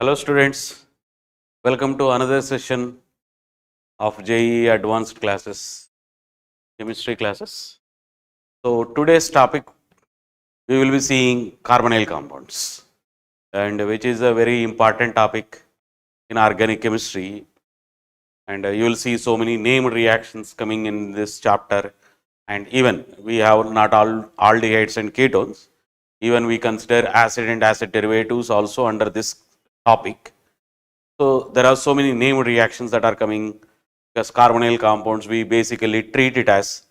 Hello students, welcome to another session of JEE advanced classes, chemistry classes. So today's topic we will be seeing carbonyl compounds, and which is a very important topic in organic chemistry, and you will see so many named reactions coming in this chapter, and even we have not all aldehydes and ketones, even we consider acid and acid derivatives also under this topic. So there are so many named reactions that are coming, because carbonyl compounds we basically treat it as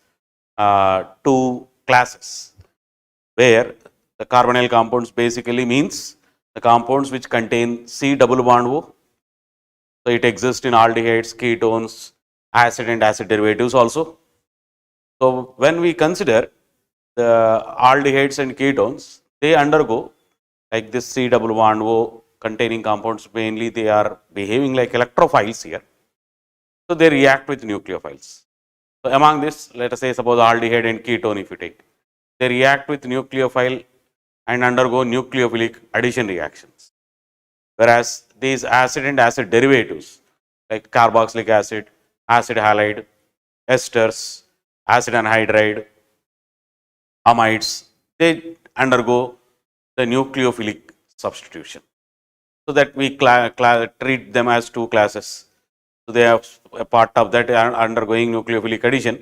two classes, where the carbonyl compounds basically means the compounds which contain C double bond O. So it exists in aldehydes, ketones, acid and acid derivatives also. So when we consider the aldehydes and ketones, they undergo like this C double bond O containing compounds, mainly they are behaving like electrophiles here. So they react with nucleophiles. So among this, let us say suppose aldehyde and ketone if you take, they react with nucleophile and undergo nucleophilic addition reactions. Whereas these acid and acid derivatives like carboxylic acid, acid halide, esters, acid anhydride, amides, they undergo the nucleophilic substitution. So that we treat them as two classes. So they have a part of that undergoing nucleophilic addition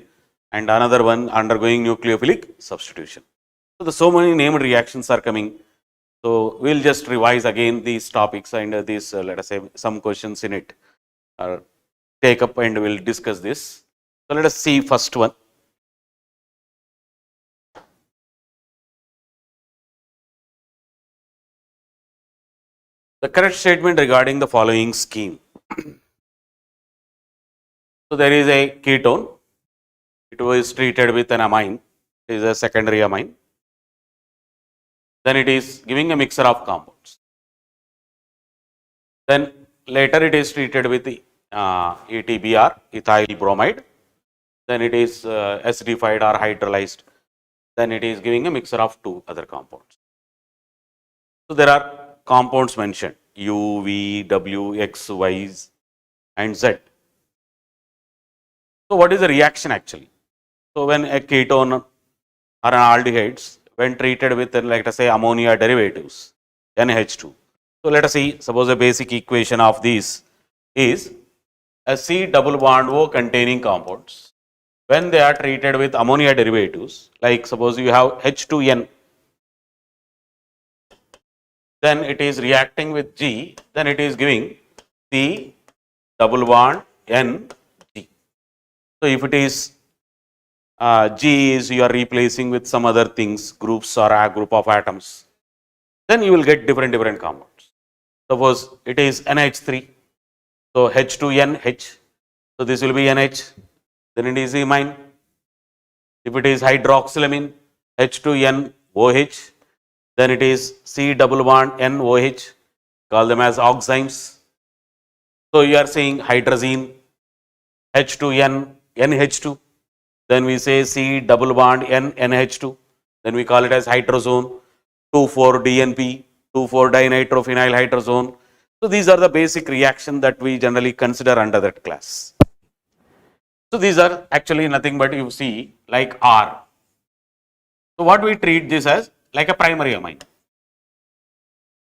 and another one undergoing nucleophilic substitution. So the so many named reactions are coming. So we will just revise again these topics and these let us say some questions in it take up and we will discuss this. So let us see first one. The correct statement regarding the following scheme. So there is a ketone, it was treated with an amine, it is a secondary amine. Then it is giving a mixture of compounds. Then later it is treated with the ETBr, ethyl bromide. Then it is acidified or hydrolyzed. Then it is giving a mixture of two other compounds. So there are compounds mentioned U, V, W, X, Y, and Z. So what is the reaction actually? So when a ketone or an aldehydes, when treated with let us say ammonia derivatives, NH2. So let us see, suppose a basic equation of these is a C double bond O containing compounds. When they are treated with ammonia derivatives, like suppose you have H2N, then it is reacting with G, then it is giving C double bond N G. So if it is G is you are replacing with some other things, groups or a group of atoms, then you will get different compounds. Suppose it is NH3, so H2NH, so this will be NH, then it is amine. If it is hydroxylamine, H2NOH, then it is C double bond NOH, call them as oximes. So you are saying hydrazine, H2N NH2, then we say C double bond NH2, then we call it as hydrazone, 2,4-DNP, 2,4-dinitrophenyl hydrazone. So these are the basic reactions that we generally consider under that class. So these are actually nothing but you see like R. So what we treat this as like a primary amine.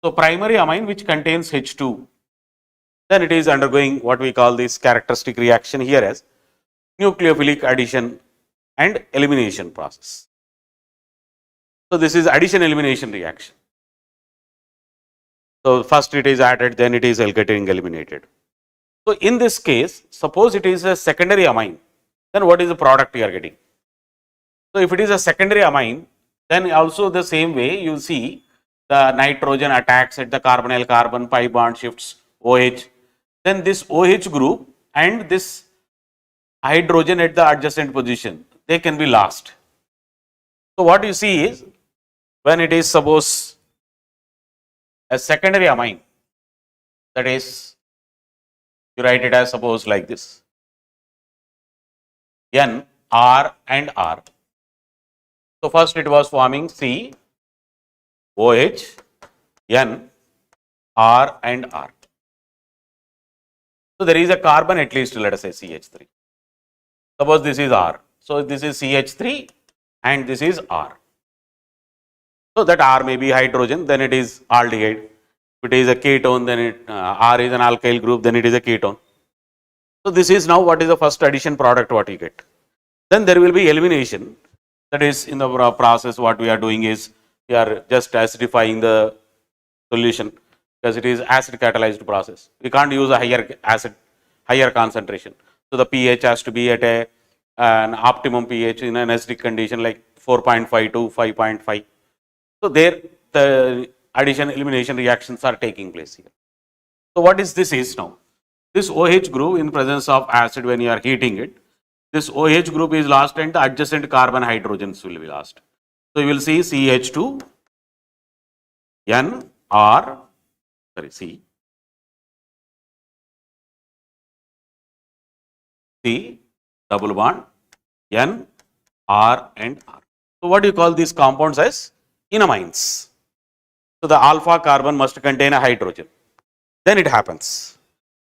So primary amine which contains H2, then it is undergoing what we call this characteristic reaction here as nucleophilic addition and elimination process. So this is addition elimination reaction. So first it is added, then it is getting eliminated. So in this case, suppose it is a secondary amine, then what is the product you are getting? So if it is a secondary amine, then also the same way you see the nitrogen attacks at the carbonyl carbon, pi bond shifts OH, then this OH group and this hydrogen at the adjacent position, they can be lost. So what you see is when it is suppose a secondary amine, that is you write it as suppose like this, N, R and R. So first it was forming C, OH, N, R and R. So there is a carbon at least, let us say CH3. Suppose this is R. So this is CH3 and this is R. So that R may be hydrogen, then it is aldehyde. If it is a ketone, then R is an alkyl group, then it is a ketone. So this is now what is the first addition product what you get. Then there will be elimination. That is in the process what we are doing is we are just acidifying the solution because it is acid catalyzed process. We can't use a higher concentration. So the pH has to be at an optimum pH in an acidic condition like 4.5 to 5.5. So there the addition elimination reactions are taking place here. So what is this is now? This OH group in presence of acid when you are heating it, this OH group is lost and the adjacent carbon hydrogens will be lost. So you will see CH2, N, R, C, double bond, N, R and R. So what do you call these compounds as? Kinamines. So the alpha carbon must contain a hydrogen. Then it happens.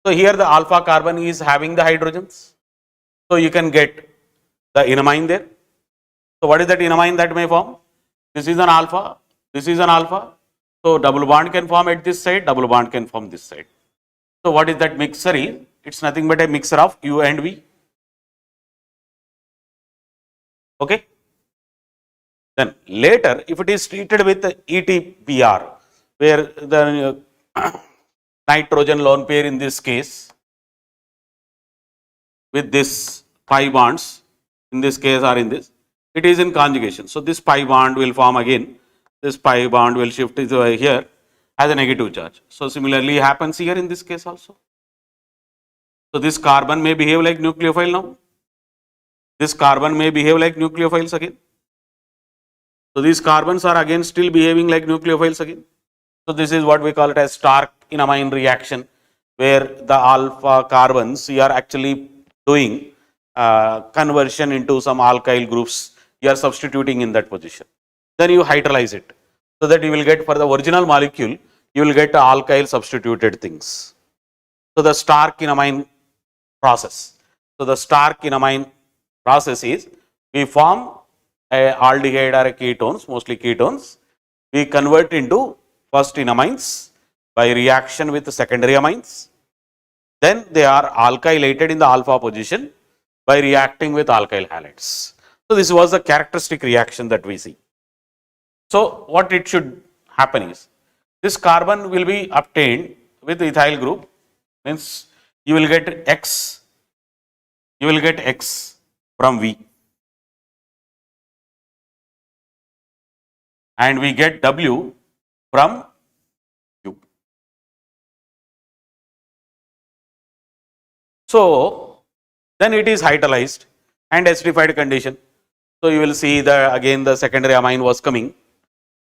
So here the alpha carbon is having the hydrogens. So you can get the enamine there. So what is that enamine that may form? This is an alpha, this is an alpha. So double bond can form at this side, double bond can form this side. So what is that mixture is? It's nothing but a mixture of U and V. Okay. Then later if it is treated with ETBR, where the nitrogen lone pair in this case with this pi bonds in this case or in this, it is in conjugation. So this pi bond will form again, this pi bond will shift here as a negative charge. So similarly happens here in this case also. So this carbon may behave like nucleophile now. This carbon may behave like nucleophiles again. So these carbons are again still behaving like nucleophiles again. So this is what we call it as Stark enamine reaction, where the alpha carbons you are actually doing conversion into some alkyl groups, you are substituting in that position. Then you hydrolyze it, so that you will get for the original molecule, you will get alkyl substituted things. So the Stark enamine process. So the Stark enamine process is we form a aldehyde or a ketones, mostly ketones, we convert into first enamines by reaction with the secondary amines. Then they are alkylated in the alpha position by reacting with alkyl halides. So this was the characteristic reaction that we see. So what it should happen is, this carbon will be obtained with ethyl group, means you will get X from V, and we get W from U. So then it is hydrolyzed and acidified condition. So you will see that again the secondary amine was coming,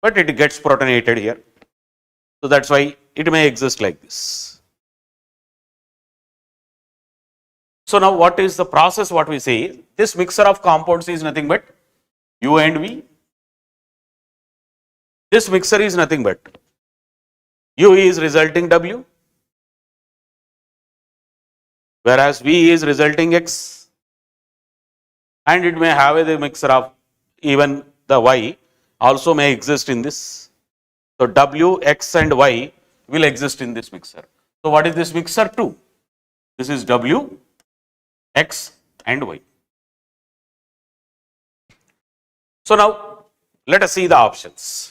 but it gets protonated here. So that's why it may exist like this. So now what is the process? What we say, this mixture of compounds is nothing but U and V. This mixture is nothing but U is resulting W, whereas V is resulting X, and it may have a mixture of even the Y also may exist in this. So W, X and Y will exist in this mixture. So what is this mixture 2? This is W, X and Y. So now let us see the options.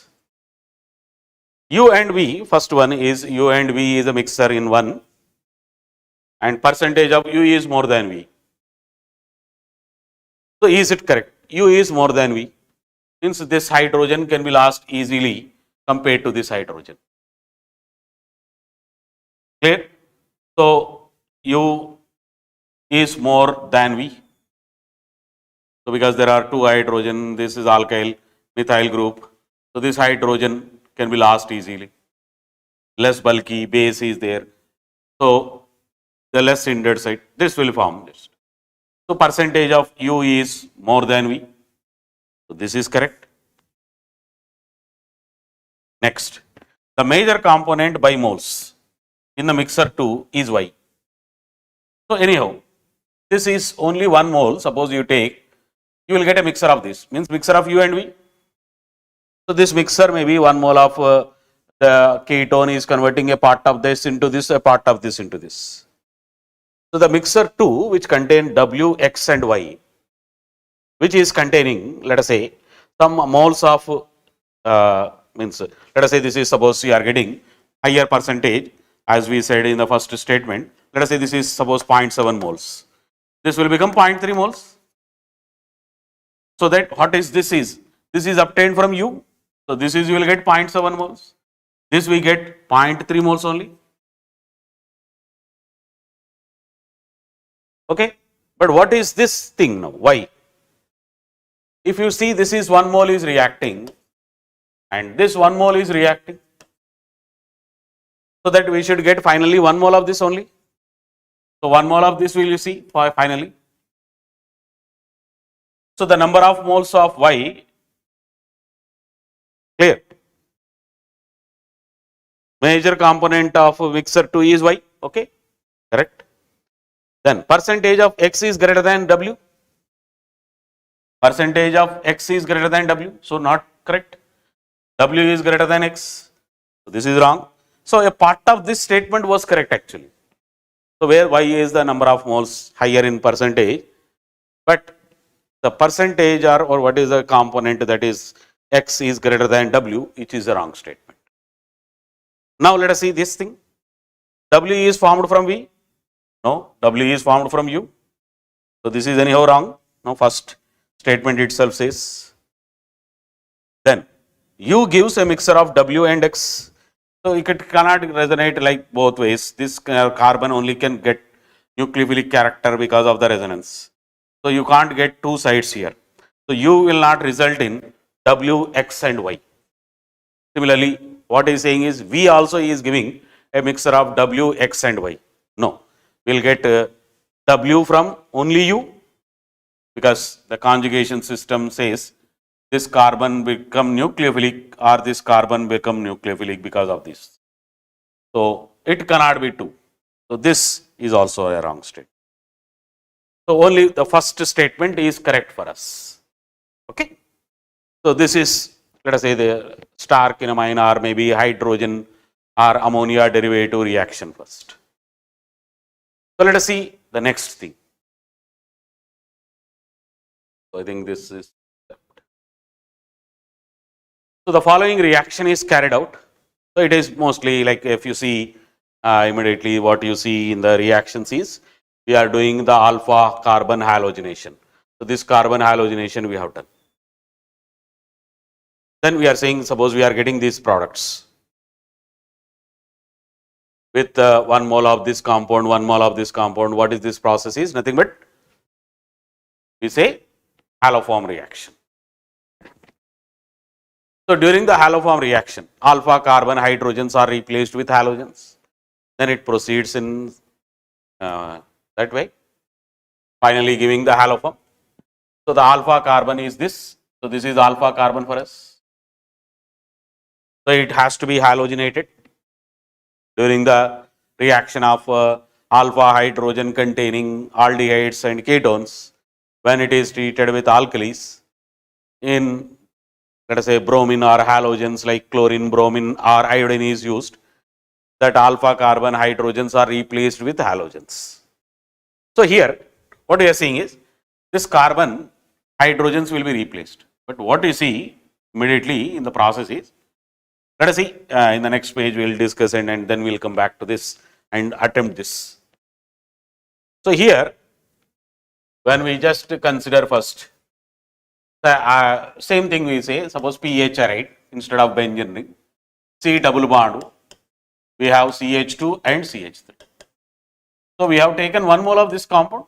U and V, first one is U and V is a mixture in 1 and percentage of U is more than V. So is it correct? U is more than V, since this hydrogen can be lost easily compared to this hydrogen. Clear? So U is more than V. So because there are two hydrogen, this is alkyl methyl group. So this hydrogen can be lost easily. Less bulky, base is there. So the less hindered side, this will form this. So percentage of U is more than V. So this is correct. Next, the major component by moles in the mixer 2 is Y. So anyhow, this is only 1 mole. Suppose you take, you will get a mixer of this, means mixer of U and V. So this mixer may be 1 mole of the ketone is converting a part of this into this, a part of this into this. So the mixer 2 which contain W, X and Y, which is containing, let us say, some moles of means let us say this is, suppose you are getting higher percentage as we said in the first statement. Let us say this is suppose 0.7 moles. This will become 0.3 moles. So that what is this is? This is obtained from U. So this is you will get 0.7 moles. This we get 0.3 moles only. Okay. But what is this thing now? Why? If you see this is 1 mole is reacting and this 1 mole is reacting. So that we should get finally 1 mole of this only. So 1 mole of this will you see finally. So the number of moles of Y, clear. Major component of mixer 2 is Y, okay, correct. Then percentage of X is greater than W. Percentage of X is greater than W, so not correct. W is greater than X, so this is wrong. So a part of this statement was correct actually. So where Y is the number of moles higher in percentage, but the percentage or what is the component that is X is greater than W, which is a wrong statement. Now let us see this thing. W is formed from V. No, W is formed from U. So this is anyhow wrong. Now first statement itself says. Then U gives a mixture of W and X. So it cannot resonate like both ways. This carbon only can get nucleophilic character because of the resonance. So you can't get two sides here. So U will not result in W, X and Y. Similarly, what he is saying is V also is giving a mixture of W, X and Y. No, we will get W from only U because the conjugation system says this carbon become nucleophilic or this carbon become nucleophilic because of this. So it cannot be 2. So this is also a wrong statement. So only the first statement is correct for us. Okay. So this is, let us say, the star kinamine or maybe hydrogen or ammonia derivative reaction first. So let us see the next thing. So I think this is. So the following reaction is carried out. So it is mostly like if you see immediately what you see in the reactions is we are doing the alpha carbon halogenation. So this carbon halogenation we have done. Then we are saying suppose we are getting these products with 1 mole of this compound, 1 mole of this compound. What is this process is? Nothing but we say haloform reaction. So during the haloform reaction, alpha carbon hydrogens are replaced with halogens. Then it proceeds in that way, finally giving the haloform. So the alpha carbon is this. So this is alpha carbon for us. So it has to be halogenated during the reaction of alpha hydrogen containing aldehydes and ketones when it is treated with alkalis in, let us say, bromine or halogens like chlorine, bromine or iodine is used, that alpha carbon hydrogens are replaced with halogens. So here what we are seeing is this carbon hydrogens will be replaced. But what you see immediately in the process is, let us see in the next page we will discuss and then we will come back to this and attempt this. So here when we just consider first the same thing we say, suppose pH right instead of benzene ring, C double bond, we have CH2 and CH3. So we have taken 1 mole of this compound.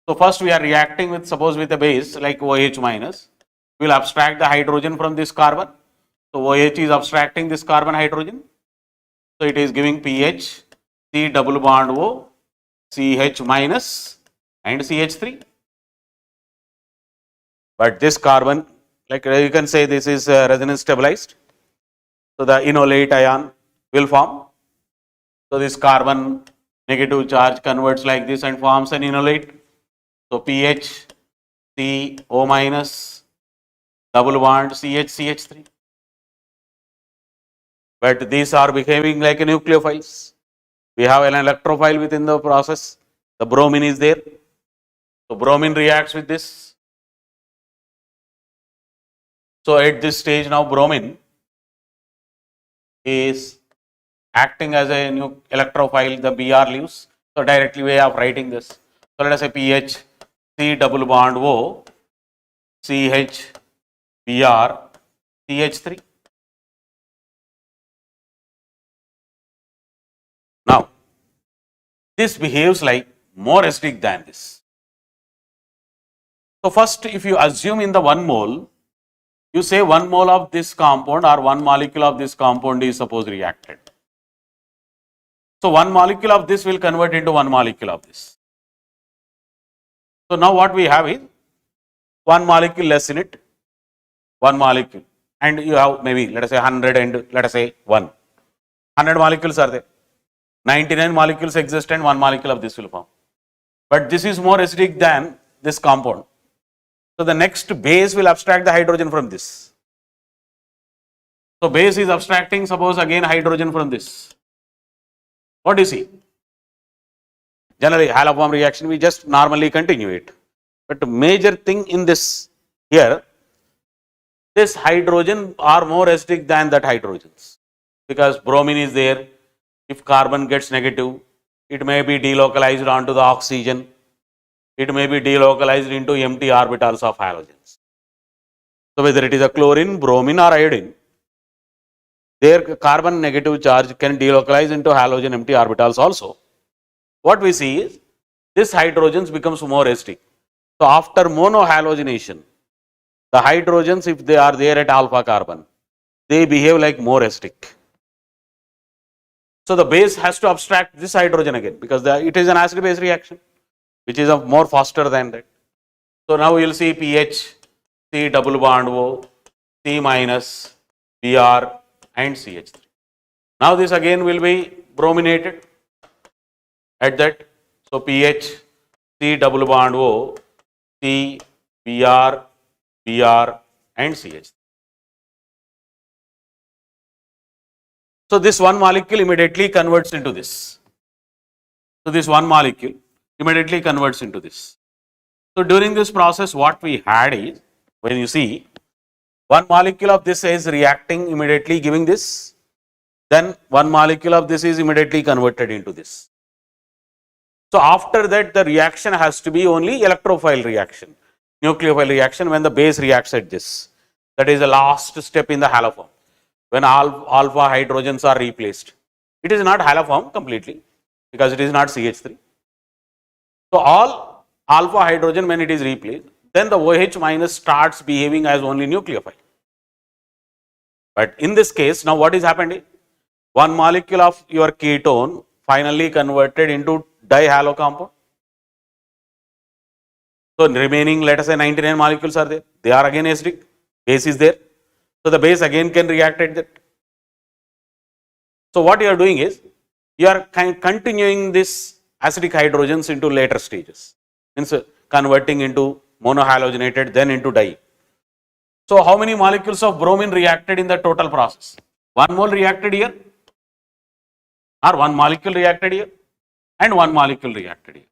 So first we are reacting with, suppose with a base like OH minus, we will abstract the hydrogen from this carbon. So OH is abstracting this carbon hydrogen. So it is giving pH C double bond O, CH minus and CH3. But this carbon, like you can say this is resonance stabilized. So the enolate ion will form. So this carbon negative charge converts like this and forms an enolate. So pH CO minus, double bond CH3. But these are behaving like nucleophiles. We have an electrophile within the process. The bromine is there. So bromine reacts with this. So at this stage now bromine is acting as a new electrophile, the Br leaves. So directly way of writing this. So let us say pH C double bond O CH Br CH3. Now this behaves like more acidic than this. So first, if you assume in the 1 mole, you say 1 mole of this compound or 1 molecule of this compound is suppose reacted. So 1 molecule of this will convert into 1 molecule of this. So now what we have is 1 molecule less in it, 1 molecule, and you have maybe let us say 100 and let us say 1. 100 molecules are there. 99 molecules exist and 1 molecule of this will form. But this is more acidic than this compound. So the next base will abstract the hydrogen from this. So base is abstracting suppose again hydrogen from this. What do you see? Generally haloform reaction we just normally continue it. But the major thing in this here, this hydrogen are more acidic than that hydrogens. Because bromine is there, if carbon gets negative, it may be delocalized onto the oxygen. It may be delocalized into empty orbitals of halogens. So whether it is a chlorine, bromine or iodine, their carbon negative charge can delocalize into halogen empty orbitals also. What we see is this hydrogens becomes more acidic. So after monohalogenation, the hydrogens if they are there at alpha carbon, they behave like more acidic. So the base has to abstract this hydrogen again because it is an acid base reaction, which is more faster than that. So now you will see pH, C double bond O, C minus, Br and CH3. Now this again will be brominated at that. So pH, C double bond O, C, Br, Br and CH3. So this one molecule immediately converts into this. So this one molecule immediately converts into this. So during this process what we had is, when you see one molecule of this is reacting immediately giving this, then one molecule of this is immediately converted into this. So after that the reaction has to be only electrophile reaction, nucleophile reaction when the base reacts at this. That is the last step in the haloform, when alpha hydrogens are replaced. It is not haloform completely because it is not CH3. So all alpha hydrogen when it is replaced, then the OH minus starts behaving as only nucleophile. But in this case, now what is happening? One molecule of your ketone finally converted into dihalo compound. So remaining let us say 99 molecules are there. They are again acidic. Base is there. So the base again can react at that. So what you are doing is, you are continuing this acidic hydrogens into later stages. Means converting into monohalogenated then into di. So how many molecules of bromine reacted in the total process? 1 mole reacted here, or 1 molecule reacted here, and 1 molecule reacted here.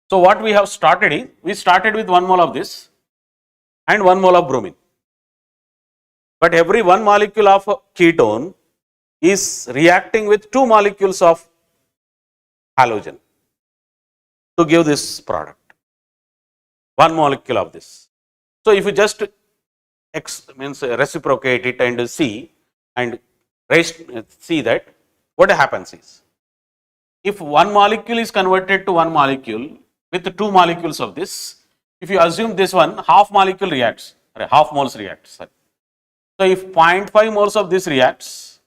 So what we have started is, we started with 1 mole of this and 1 mole of bromine. But every 1 molecule of ketone is reacting with 2 molecules of halogen to give this product. 1 molecule of this. So if you just reciprocate it and see that, what happens is, if 1 molecule is converted to 1 molecule with 2 molecules of this, if you assume this one, half molecule reacts, half moles reacts. Sorry. So if 0.5 moles of this reacts,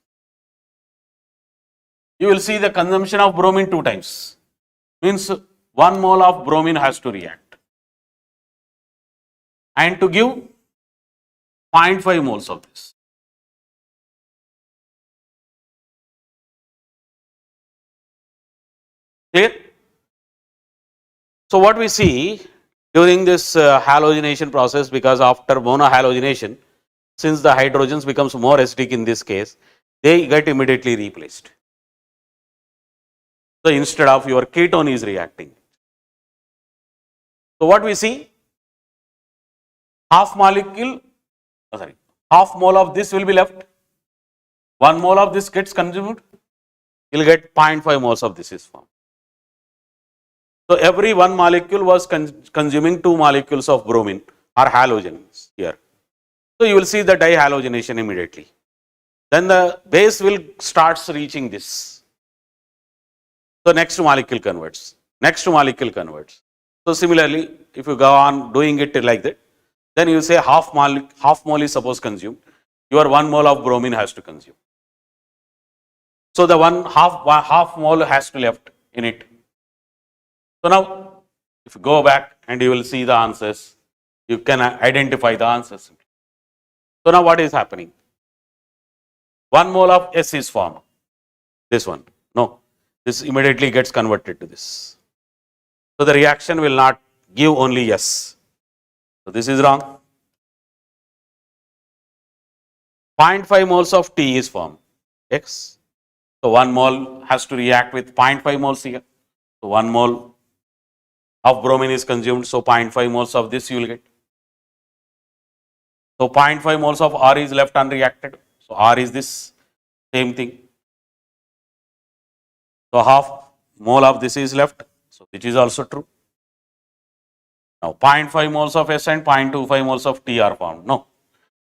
you will see the consumption of bromine 2 times. Means 1 mole of bromine has to react. And to give 0.5 moles of this. So what we see during this halogenation process, because after monohalogenation, since the hydrogens becomes more acidic in this case, they get immediately replaced. So instead of your ketone is reacting. So what we see, half mole of this will be left, 1 mole of this gets consumed, you will get 0.5 moles of this is formed. So every 1 molecule was consuming 2 molecules of bromine or halogens here. So you will see the dihalogenation immediately. Then the base will starts reaching this. So next molecule converts, next molecule converts. So similarly, if you go on doing it like that, then you say half mole is suppose consumed, your 1 mole of bromine has to consume. So the half mole has to left in it. So now if you go back and you will see the answers, you can identify the answers. So now what is happening? 1 mole of S is formed. This one, no, this immediately gets converted to this. So the reaction will not give only S. So this is wrong. 0.5 moles of T is formed, X. So 1 mole has to react with 0.5 moles here. So 1 mole of bromine is consumed, so 0.5 moles of this you will get. So 0.5 moles of R is left unreacted. So R is this, same thing. So half mole of this is left, so which is also true. Now 0.5 moles of S and 0.25 moles of T are formed. No,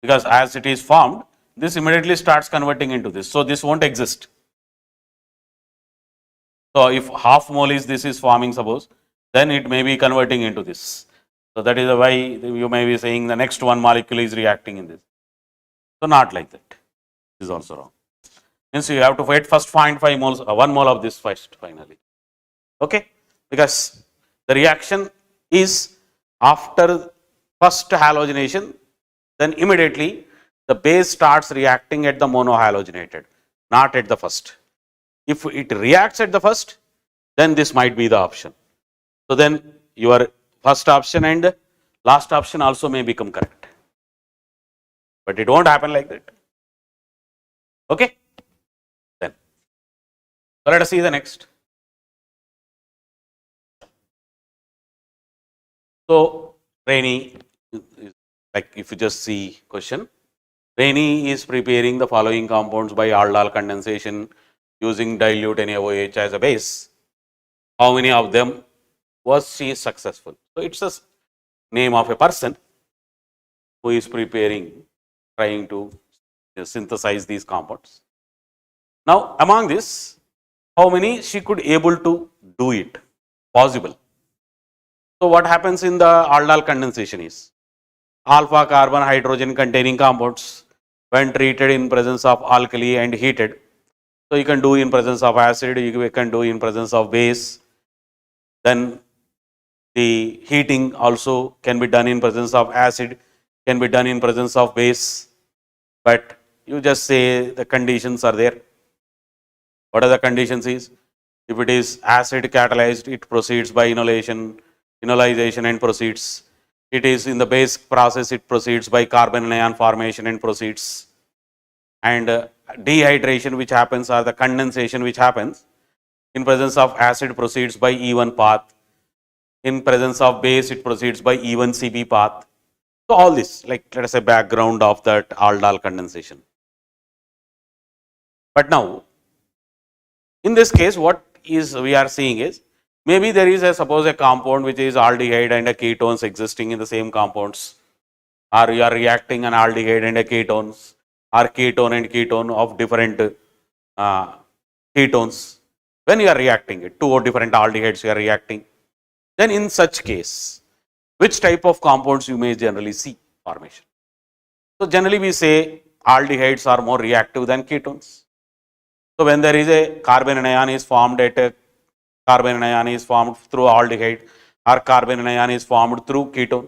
because as it is formed, this immediately starts converting into this. So this won't exist. So if half mole is this is forming, suppose, then it may be converting into this. So that is why you may be saying the next 1 molecule is reacting in this. So not like that. This is also wrong. Means you have to wait first 0.5 moles, 1 mole of this first finally. Okay, because the reaction is after first halogenation, then immediately the base starts reacting at the monohalogenated, not at the first. If it reacts at the first, then this might be the option. So then your first option and last option also may become correct. But it won't happen like that. Okay? Then. So let us see the next. So Rainy, like if you just see question, Rainy is preparing the following compounds by Aldol condensation using dilute NaOH as a base. How many of them was she successful? So it's a name of a person who is preparing, trying to synthesize these compounds. Now among this, how many she could able to do it possible? So what happens in the Aldol condensation is alpha carbon hydrogen containing compounds when treated in presence of alkali and heated. So you can do in presence of acid, you can do in presence of base. Then the heating also can be done in presence of acid, can be done in presence of base. But you just say the conditions are there. What are the conditions is? If it is acid catalyzed, it proceeds by inhalation, enolization and proceeds. It is in the base process, it proceeds by carbon ion formation and proceeds. And dehydration which happens, or the condensation which happens in presence of acid proceeds by E1 path. In presence of base, it proceeds by E1 CP path. So all this, like let us say background of that Aldol condensation. But now, in this case, what is we are seeing is, maybe there is a suppose a compound which is aldehyde and a ketones existing in the same compounds, or you are reacting an aldehyde and a ketones, or ketone and ketone of different ketones. When you are reacting it, 2 different aldehydes you are reacting, then in such case, which type of compounds you may generally see formation? So generally we say aldehydes are more reactive than ketones. So when there is a carbon ion is formed at a carbon ion is formed through aldehyde, or carbon ion is formed through ketone,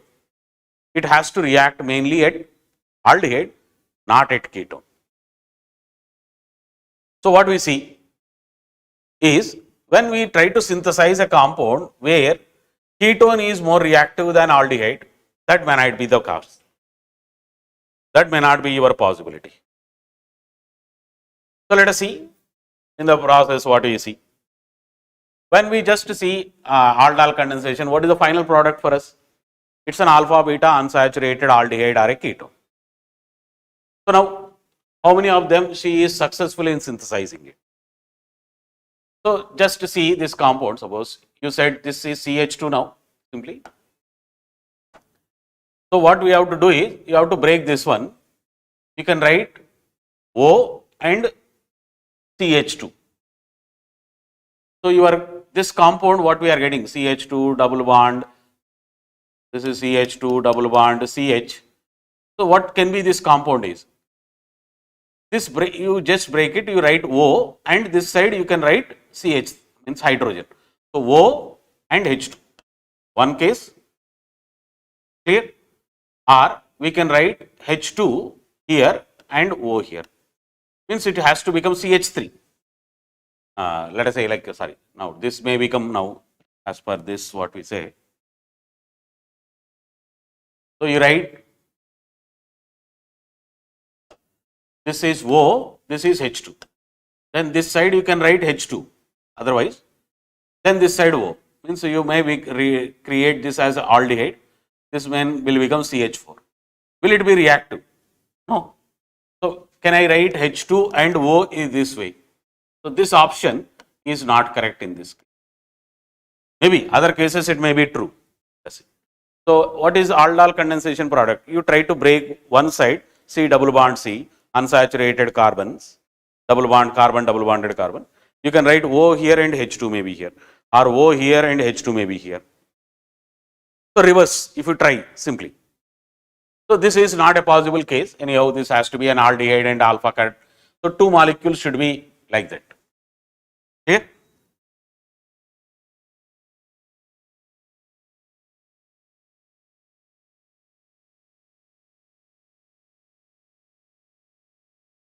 it has to react mainly at aldehyde, not at ketone. So what we see is when we try to synthesize a compound where ketone is more reactive than aldehyde, that may not be the cause. That may not be your possibility. So let us see in the process what you see. When we just see aldol condensation, what is the final product for us? It's an alpha beta unsaturated aldehyde or a ketone. So now, how many of them she is successful in synthesizing it? So just to see this compound, suppose you said this is CH2 now, simply. So what we have to do is, you have to break this one. You can write O and CH2. So this compound, what we are getting, CH2 double bond, this is CH2 double bond CH. So what can be this compound is? This you just break it, you write O, and this side you can write CH, means hydrogen. So O and H2. One case, clear? Or we can write H2 here and O here. Means it has to become CH3. Let us say now this may become now as per this what we say. So you write this is O, this is H2. Then this side you can write H2, otherwise. Then this side O. Means you may create this as aldehyde. This one will become CH4. Will it be reactive? No. So can I write H2 and O in this way? So this option is not correct in this case. Maybe other cases it may be true. So what is aldol condensation product? You try to break one side, C double bond C, unsaturated carbons, double bond carbon, double bonded carbon. You can write O here and H2 may be here, or O here and H2 may be here. So reverse, if you try simply. So this is not a possible case. Anyhow, this has to be an aldehyde and alpha cut. So two molecules should be like that. Okay?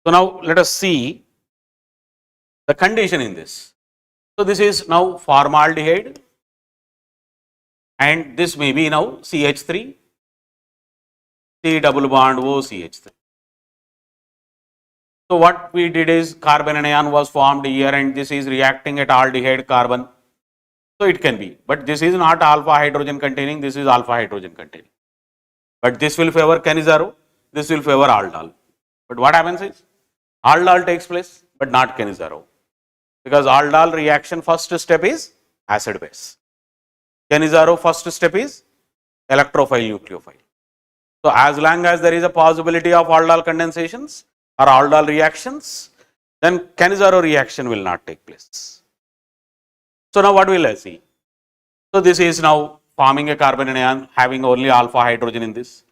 So now let us see the condition in this. So this is now formaldehyde, and this may be now CH3, C double bond O CH3. So what we did is carbon anion was formed here, and this is reacting at aldehyde carbon. So it can be, but this is not alpha hydrogen containing, this is alpha hydrogen containing. But this will favor Canizaro, this will favor aldol. But what happens is, aldol takes place, but not Canizaro. Because aldol reaction first step is acid base. Canizaro first step is electrophile nucleophile. So as long as there is a possibility of aldol condensations or aldol reactions, then Canizaro reaction will not take place. So now what will I see? So this is now forming a carbon anion having only alpha hydrogen in this.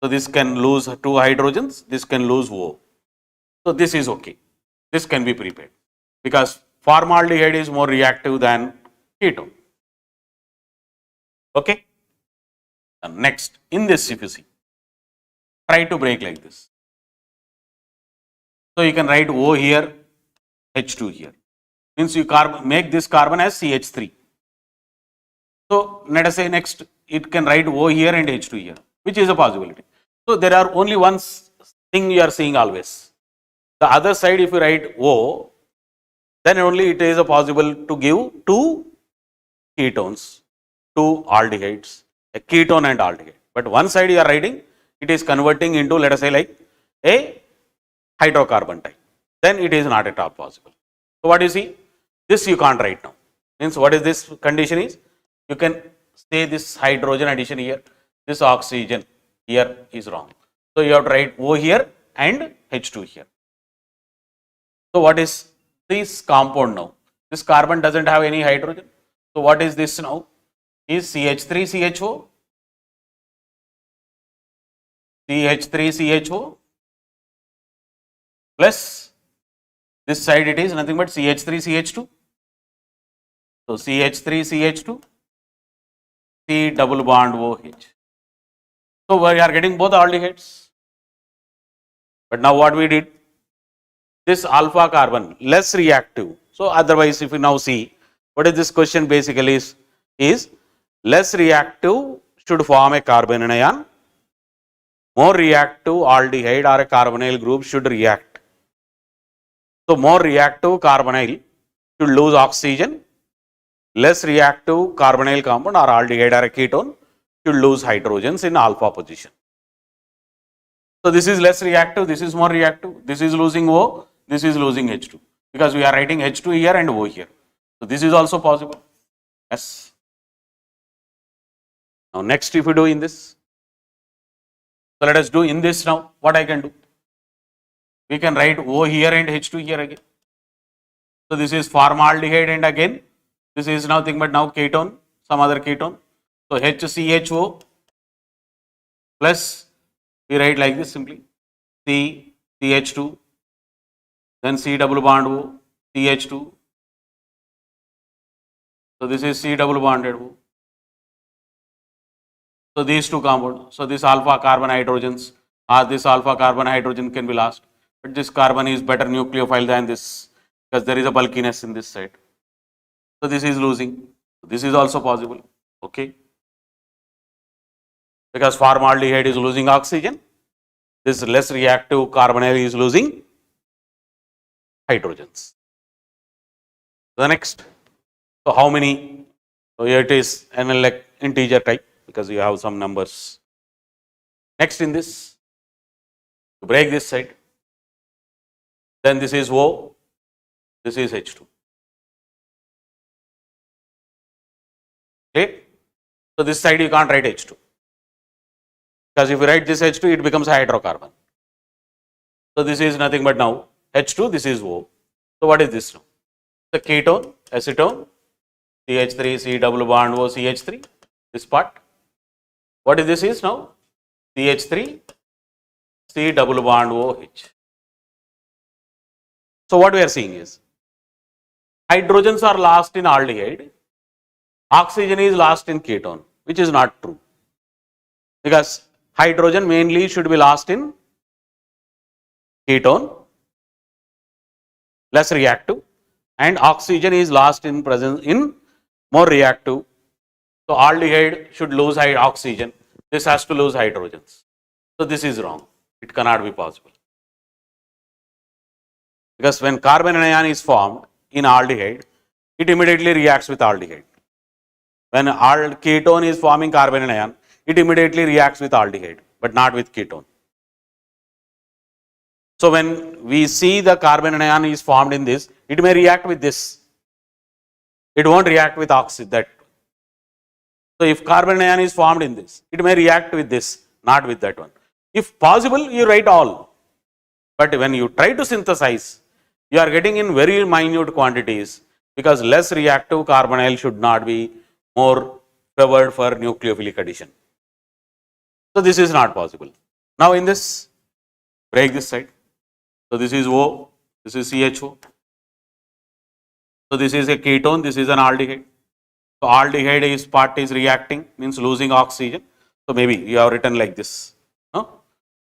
So this can lose 2 hydrogens, this can lose O. So this is okay. This can be prepared because formaldehyde is more reactive than ketone. Okay. And next, in this if you see, try to break like this. So you can write O here, H2 here. Means you make this carbon as CH3. So let us say next, it can write O here and H2 here, which is a possibility. So there are only one thing you are seeing always. The other side, if you write O, then only it is possible to give 2 ketones, 2 aldehydes, a ketone and aldehyde. But one side you are writing, it is converting into, let us say, like a hydrocarbon type. Then it is not at all possible. So what you see? This you can't write now. Means what is this condition is? You can say this hydrogen addition here, this oxygen here is wrong. So you have to write O here and H2 here. So what is this compound now? This carbon doesn't have any hydrogen. So what is this now? Is CH3CHO, CH3CHO plus this side it is nothing but CH3CH2. So CH3CH2, C double bond OH. So we are getting both aldehydes. But now what we did? This alpha carbon less reactive. So otherwise if you now see, what is this question basically is less reactive should form a carbon ion. More reactive aldehyde or a carbonyl group should react. So, more reactive carbonyl should lose oxygen. Less reactive carbonyl compound or aldehyde or a ketone should lose hydrogens in alpha position. So, this is less reactive, this is more reactive, this is losing O, this is losing H2, because we are writing H2 here and O here. So, this is also possible. Yes. Now, next if we do in this, so let us do in this now, what I can do? We can write O here and H2 here again. So, this is formaldehyde and again, this is nothing but now ketone, some other ketone. So, HCHO plus, we write like this simply, C, CH2, then C double bond O, CH2. So, this is C double bonded O. So, these two compounds, so this alpha carbon hydrogens, or this alpha carbon hydrogen can be lost, but this carbon is better nucleophile than this, because there is a bulkiness in this side. So, this is losing, this is also possible, okay, because formaldehyde is losing oxygen, this less reactive carbonyl is losing hydrogens. The next, so how many? So, here it is like integer type, because you have some numbers. Next in this, to break this side, then this is O, this is H2. Okay? So, this side you can't write H2, because if you write this H2, it becomes a hydrocarbon. So, this is nothing but now H2, this is O. So, what is this now? The ketone, acetone, CH3, C double bond O, CH3, this part. What is this is now? CH3, C double bond OH. So, what we are seeing is, hydrogens are lost in aldehyde, oxygen is lost in ketone, which is not true, because hydrogen mainly should be lost in ketone, less reactive, and oxygen is lost in presence in more reactive. So, aldehyde should lose oxygen, this has to lose hydrogens. So, this is wrong, it cannot be possible, because when carbon ion is formed in aldehyde, it immediately reacts with aldehyde. When ketone is forming carbon ion, it immediately reacts with aldehyde, but not with ketone. So, when we see the carbon ion is formed in this, it may react with this, it won't react with oxygen. So, if carbon ion is formed in this, it may react with this, not with that one. If possible, you write all, but when you try to synthesize, you are getting in very minute quantities, because less reactive carbonyl should not be more favored for nucleophilic addition. So, this is not possible. Now, in this, break this side. So, this is O, this is CHO. So, this is a ketone, this is an aldehyde. So, aldehyde is part is reacting, means losing oxygen. So, maybe you have written like this. No?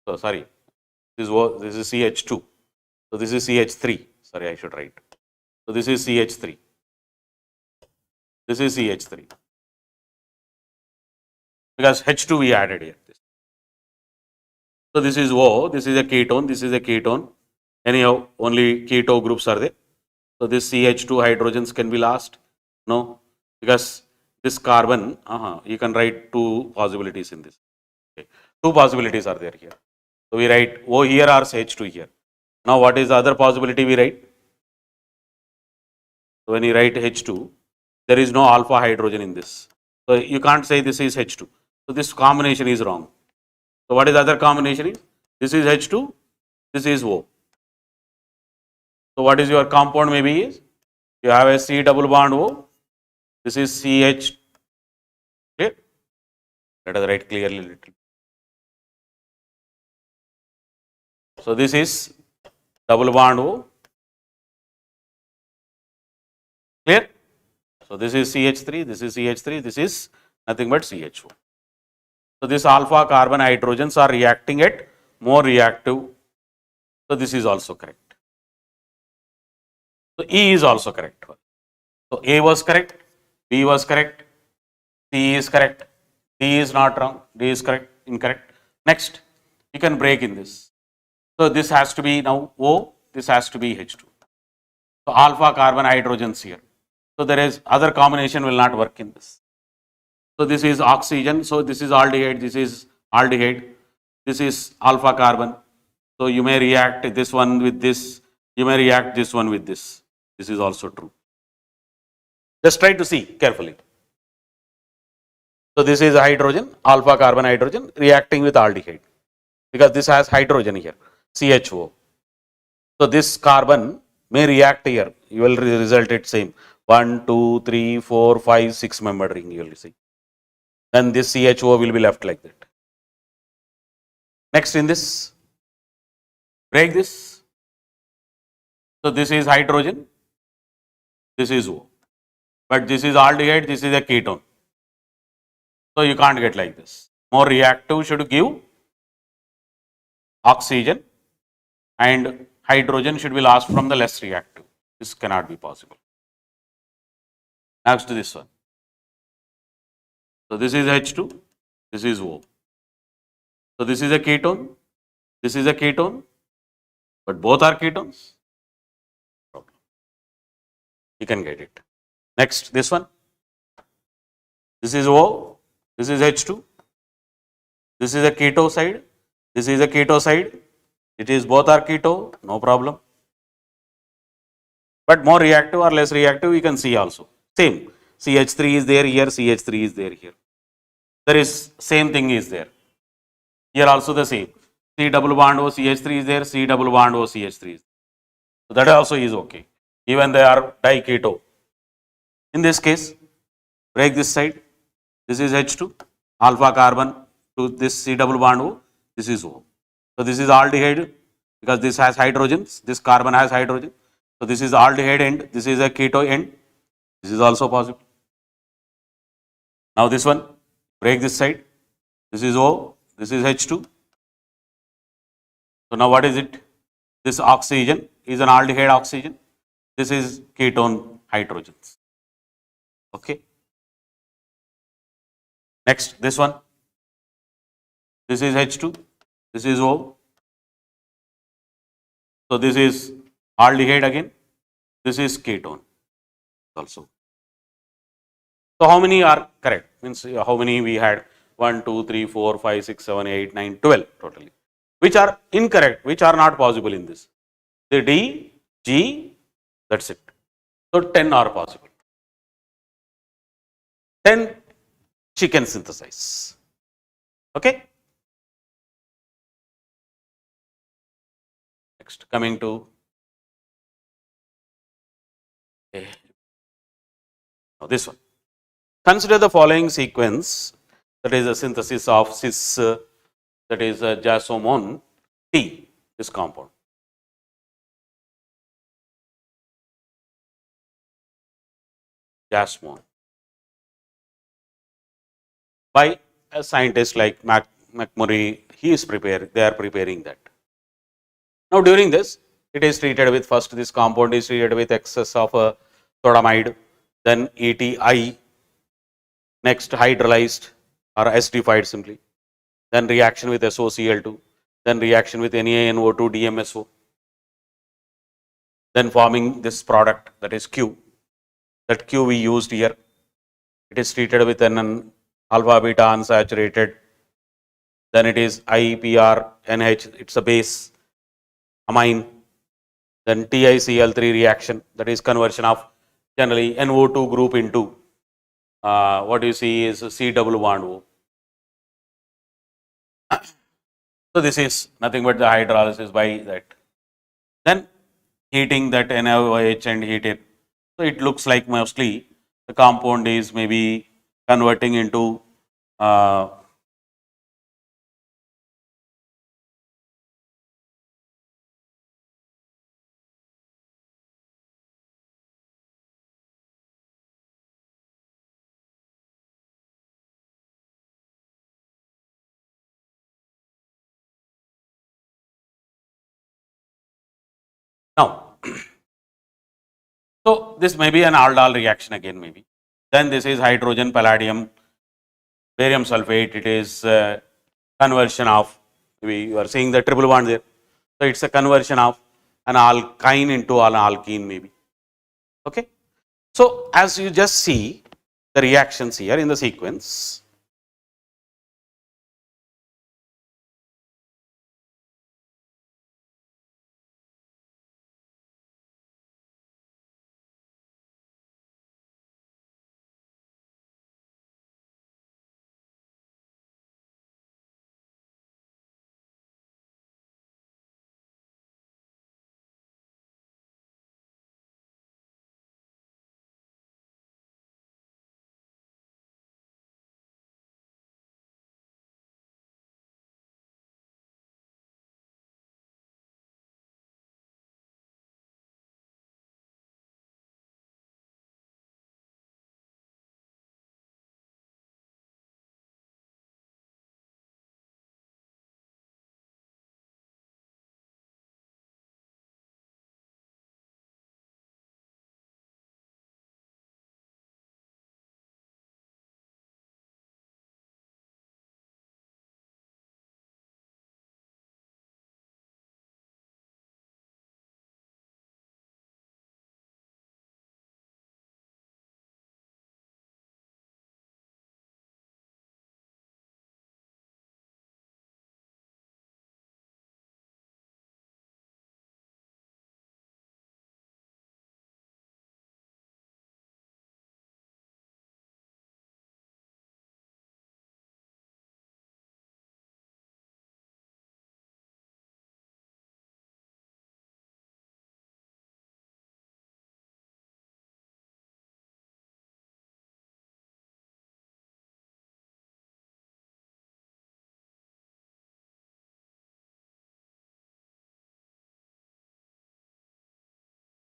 So, sorry, this is O, this is CH2. So, this is CH3. Sorry, I should write. So, this is CH3. This is CH3. Because H2 we added here. So, this is O, this is a ketone, this is a ketone. Anyhow, only keto groups are there. So, this CH2 hydrogens can be lost. No, because this carbon, you can write two possibilities in this. Okay. Two possibilities are there here. So, we write O here or H2 here. Now, what is the other possibility we write? So, when you write H2, there is no alpha hydrogen in this. So, you can't say this is H2. So, this combination is wrong. So, what is the other combination is? This is H2, this is O. So, what is your compound maybe is? You have a C double bond O, this is CH. Okay. Let us write clearly little. So, this is double bond O. Clear? So, this is CH3, this is CH3, this is nothing but CHO. So, this alpha carbon hydrogens are reacting at more reactive. So, this is also correct. So, E is also correct. So, A was correct, B was correct, C is correct, D is not wrong, D is correct, incorrect. Next, you can break in this. So this has to be now O, this has to be H2. So alpha carbon hydrogens here. So there is other combination will not work in this. So this is oxygen, so this is aldehyde, this is aldehyde, this is alpha carbon. So you may react this one with this, you may react this one with this. This is also true. Just try to see carefully. So this is hydrogen, alpha carbon hydrogen reacting with aldehyde because this has hydrogen here, CHO. So this carbon may react here, you will result it same 1, 2, 3, 4, 5, 6 membered ring you will see. Then this CHO will be left like that. Next in this, break this. So this is hydrogen, this is O, but this is aldehyde, this is a ketone. So you can't get like this. More reactive should give oxygen and hydrogen should be lost from the less reactive. This cannot be possible. Next to this one. So this is H2, this is O. So this is a ketone, this is a ketone, but both are ketones. You can get it. Next, this one. This is O, this is H2, this is a keto side, this is a keto side. It is both are keto, no problem. But more reactive or less reactive, you can see also. Same. CH3 is there here, CH3 is there here. There is same thing is there. Here also the same. C double bond O CH3 is there, C double bond O CH3 is there. So that also is okay. Even they are diketo. In this case, break this side. This is H2, alpha carbon to this C double bond O, this is O. So this is aldehyde because this has hydrogens, this carbon has hydrogen. So this is aldehyde end, this is a keto end. This is also possible. Now this one, break this side. This is O, this is H2. So now what is it? This oxygen is an aldehyde oxygen. This is ketone hydrogens. Okay. Next, this one. This is H2. This is O. So this is aldehyde again. This is ketone also. So how many are correct? Means how many we had? 1, 2, 3, 4, 5, 6, 7, 8, 9, 12 totally. Which are incorrect? Which are not possible in this? The D, G, that's it. So 10 are possible. 10 she can synthesize. Okay. Next, coming to now this one. Consider the following sequence, that is a synthesis of cis, that is a jasomone T, this compound. Jasmone. By a scientist like McMurray, he is prepared, they are preparing that. Now during this, it is treated with, first this compound is treated with excess of sodamide, then ETI, next hydrolyzed or acidified simply, then reaction with SOCl2, then reaction with NaNO2 DMSO, then forming this product, that is Q. That Q we used here. It is treated with an alpha beta unsaturated, then it is IPRNH, it's a base, amine, then TiCl3 reaction, that is conversion of generally NO2 group into what you see is C double bond O. So this is nothing but the hydrolysis by that. Then heating that NaOH and heat it. So it looks like mostly the compound is maybe converting into now. So this may be an aldol reaction again maybe. Then this is hydrogen, palladium, barium sulfate, it is conversion of, you are seeing the triple bond there. So it's a conversion of an alkyne into an alkene maybe. Okay. So as you just see the reactions here in the sequence.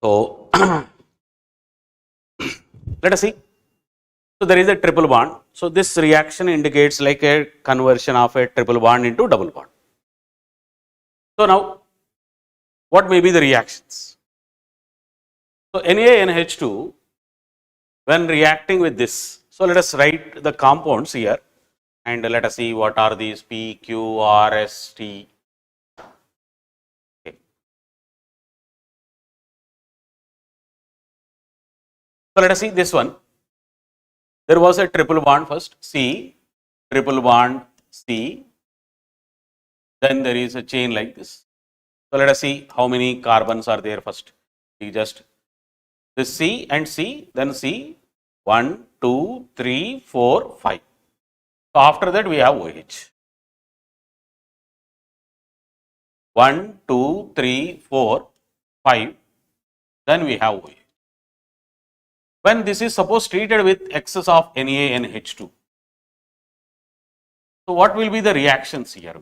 So let us see. So there is a triple bond. So this reaction indicates like a conversion of a triple bond into double bond. So now what may be the reactions? So NaNH2 when reacting with this. So let us write the compounds here and let us see what are these P, Q, R, S, T. Okay. So let us see this one. There was a triple bond first, C, triple bond C, then there is a chain like this. So let us see how many carbons are there first. We just this C and C, then C, 1, 2, 3, 4, 5. So after that we have OH. 1, 2, 3, 4, 5, then we have OH. When this is suppose treated with excess of NaNH2. So what will be the reactions here?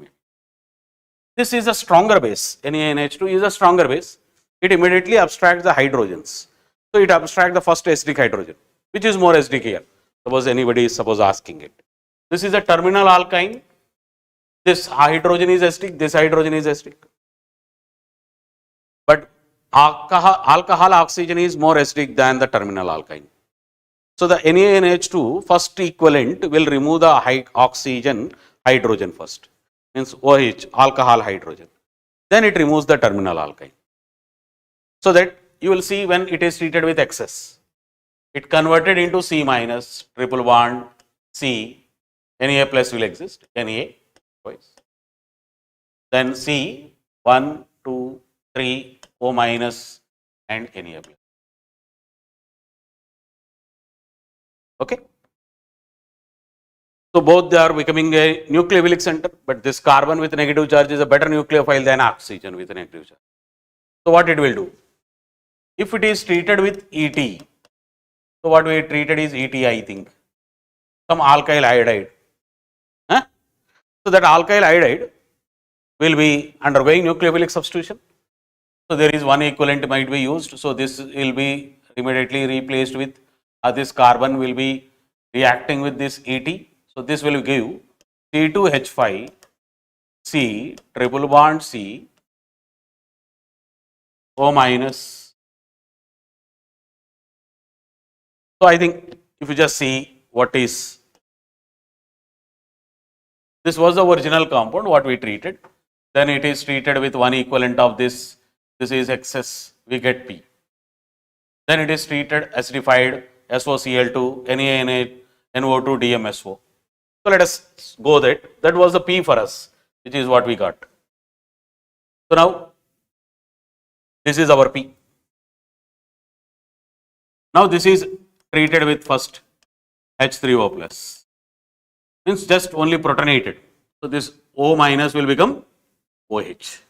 This is a stronger base. NaNH2 is a stronger base. It immediately abstracts the hydrogens. So it abstracts the first acidic hydrogen. Which is more acidic here? Suppose anybody is asking it. This is a terminal alkyne. This hydrogen is acidic. This hydrogen is acidic. But alcohol oxygen is more acidic than the terminal alkyne. So the NaNH2 first equivalent will remove the oxygen hydrogen first. Means OH, alcohol hydrogen. Then it removes the terminal alkyne. So that you will see when it is treated with excess, it converted into C minus, triple bond C, Na plus will exist, Na twice. Then C, 1, 2, 3, O minus and Na plus. Okay. So both they are becoming a nucleophilic center, but this carbon with negative charge is a better nucleophile than oxygen with a negative charge. So what it will do? If it is treated with ET, so what we treated is ET, I think, some alkyl iodide. Huh? So that alkyl iodide will be undergoing nucleophilic substitution. So there is one equivalent might be used. So this will be immediately replaced with this carbon will be reacting with this ET. So this will give C2H5 C triple bond C O minus. So I think if you just see what is This was the original compound what we treated. Then it is treated with one equivalent of this. This is excess, we get P. Then it is treated acidified SOCl2, NaNO2, DMSO. So let us go that. That was the P for us, which is what we got. So now this is our P. Now this is treated with first H3O plus. Means just only protonated. So this O minus will become OH.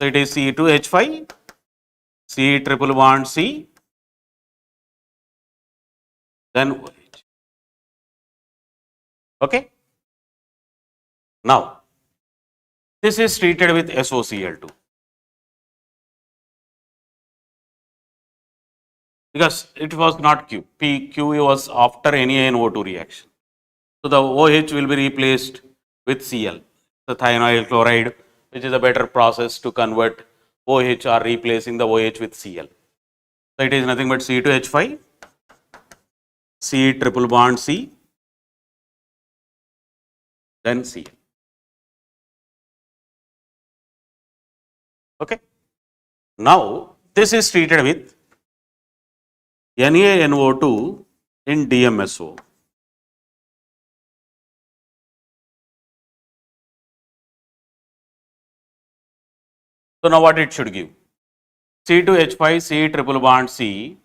So it is C2H5, C triple bond C, then OH. Okay. Now this is treated with SOCl2. Because it was not Q. Q was after NaNO2 reaction. So the OH will be replaced with Cl, the thionyl chloride, which is a better process to convert OH or replacing the OH with Cl. So it is nothing but C2H5, C triple bond C, then Cl. Okay. Now this is treated with NaNO2 in DMSO. So now what it should give? C2H5, C triple bond C.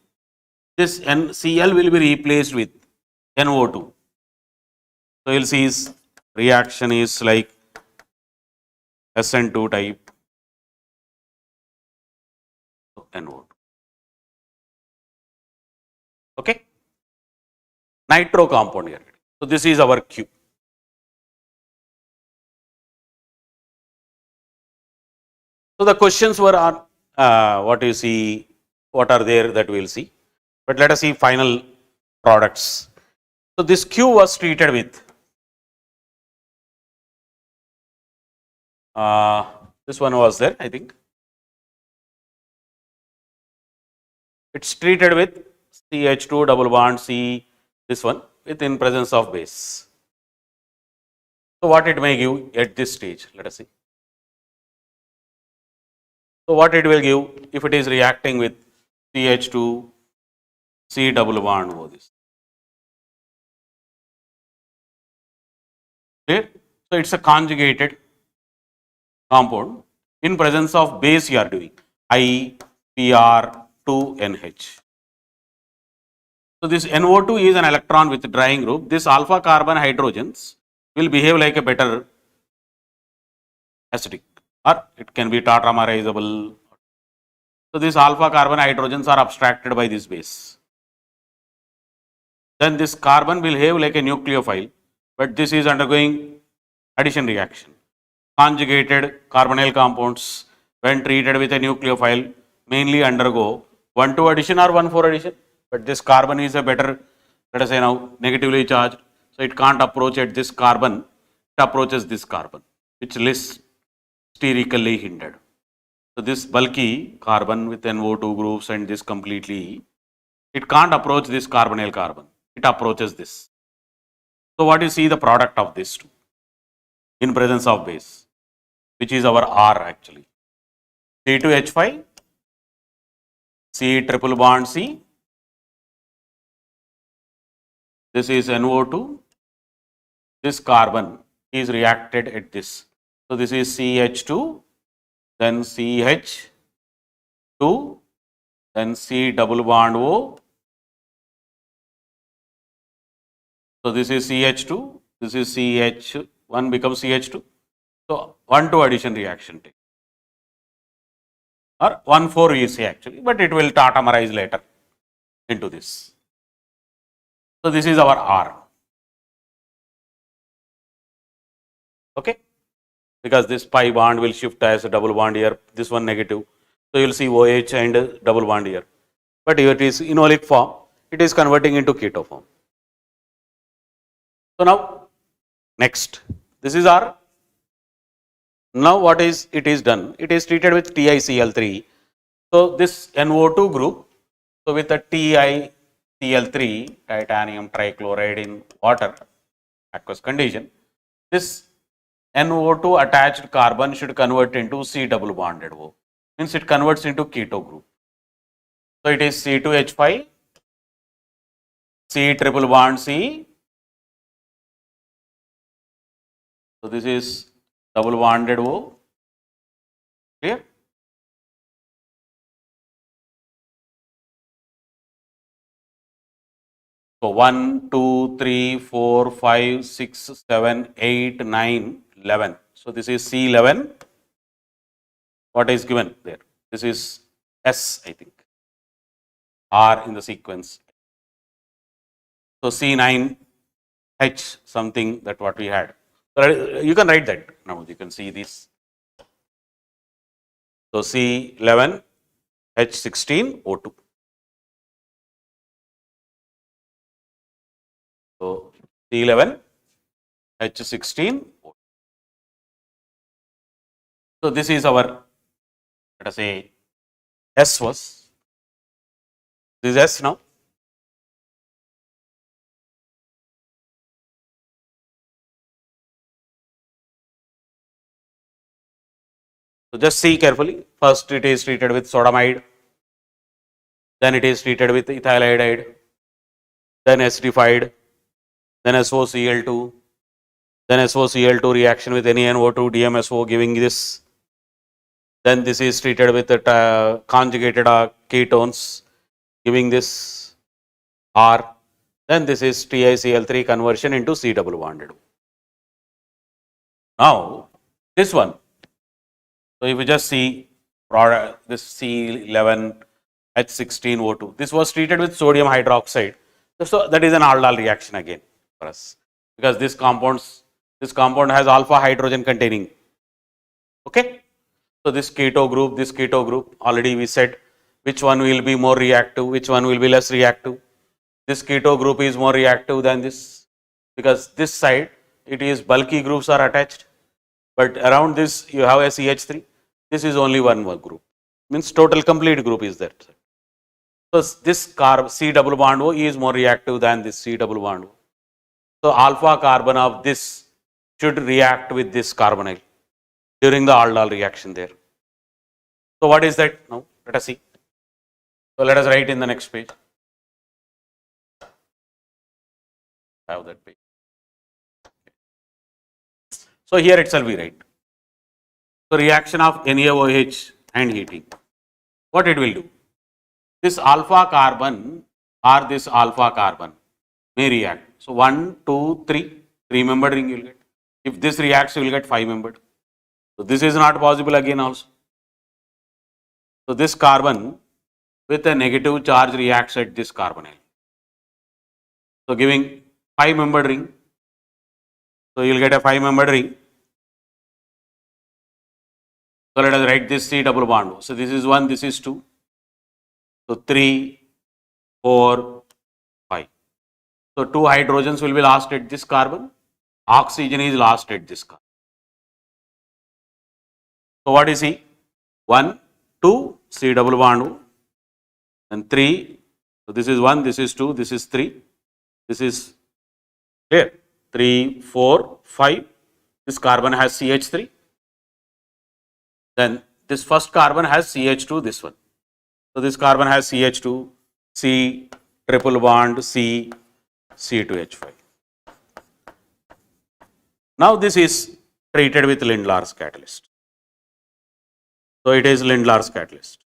This Cl will be replaced with NO2. So you'll see his reaction is like SN2 type NO2. Okay. Nitro compound here. So this is our Q. So the questions were on what you see, what are there that we will see. But let us see final products. So this Q was treated with this one was there, I think. It's treated with CH2 double bond C, this one, with in presence of base. So what it may give at this stage, let us see. So what it will give if it is reacting with CH2, C double bond O this. Clear? So it's a conjugated compound. In presence of base you are doing IPR2NH. So this NO2 is an electron with drying group. This alpha carbon hydrogens will behave like a better acidic, or it can be tetramerizable. So these alpha carbon hydrogens are abstracted by this base. Then this carbon will behave like a nucleophile, but this is undergoing addition reaction. Conjugated carbonyl compounds, when treated with a nucleophile, mainly undergo 1,2 addition or 1,4 addition. But this carbon is a better, let us say now, negatively charged. So it can't approach at this carbon, it approaches this carbon, which is sterically hindered. So this bulky carbon with NO2 groups and this completely, it can't approach this carbonyl carbon, it approaches this. So what you see the product of this two in presence of base, which is our R actually. C2H5, C triple bond C, this is NO2, this carbon is reacted at this. So this is CH2, then CH2, then C double bond O. So this is CH2, this is CH1 becomes CH2. So 1,2 addition reaction take. Or 1,4 you say actually, but it will tautomerize later into this. So this is our R. Okay, because this pi bond will shift as a double bond here, this one negative. So you will see OH and double bond here. But here it is enolic form, it is converting into keto form. So now next, this is R. Now what is it is done? It is treated with TiCl3. So this NO2 group, so with the TiCl3, titanium trichloride in water, aqueous condition, this NO2 attached carbon should convert into C double bonded O. Means it converts into keto group. So it is C2H5, C triple bond C. So this is double bonded O. Clear? So 1, 2, 3, 4, 5, 6, 7, 8, 9, 11. So this is C11. What is given there? This is S, I think. R in the sequence. So C9H something that what we had. So you can write that. Now you can see this. So C11 H16 O2. So C11 H16 O2. So this is our, let us say, S was. This is S now. So just see carefully. First it is treated with sodamide, then it is treated with ethyl iodide, then acidified, then SOCl2, then SOCl2 reaction with NaNO2 DMSO giving this. Then this is treated with conjugated ketones giving this R. Then this is TiCl3 conversion into C double bonded. Now this one. So if you just see product, this C11 H16O2, this was treated with sodium hydroxide. So that is an aldol reaction again for us, because this compound has alpha hydrogen containing. Okay. So this keto group, already we said which one will be more reactive, which one will be less reactive. This keto group is more reactive than this, because this side it is bulky groups are attached, but around this you have a CH3. This is only one more group, means total complete group is there. So this C double bond O is more reactive than this C double bond O. So alpha carbon of this should react with this carbonyl during the aldol reaction there. So what is that? Now let us see. So let us write in the next page. I have that page. So here itself we write. So reaction of NaOH and heating. What it will do? This alpha carbon or this alpha carbon may react. So 1, 2, 3 membered ring you will get. If this reacts, you will get 5 membered. So this is not possible again also. So this carbon with a negative charge reacts at this carbonyl. So giving 5 membered ring. So you will get a 5 membered ring. So let us write this C double bond. So this is 1, this is 2. So 3, 4, 5. So 2 hydrogens will be lost at this carbon. Oxygen is lost at this carbon. So what is he? 1, 2, C double bond, and 3. So this is 1, this is 2, this is 3. This is clear. 3, 4, 5. This carbon has CH3. Then this first carbon has CH2, this one. So this carbon has CH2, C triple bond, C, C2H5. Now this is treated with Lindlar's catalyst. So it is Lindlar's catalyst.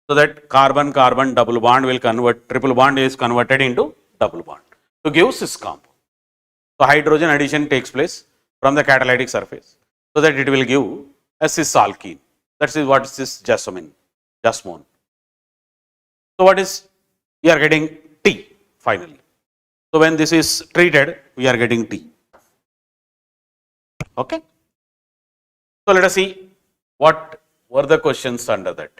So that carbon-carbon double bond will convert, triple bond is converted into double bond to give cis compound. So hydrogen addition takes place from the catalytic surface, so that it will give a cis alkene. That is what is cis jasmine. So what is, we are getting T finally. So when this is treated, we are getting T. Okay. So let us see what were the questions under that.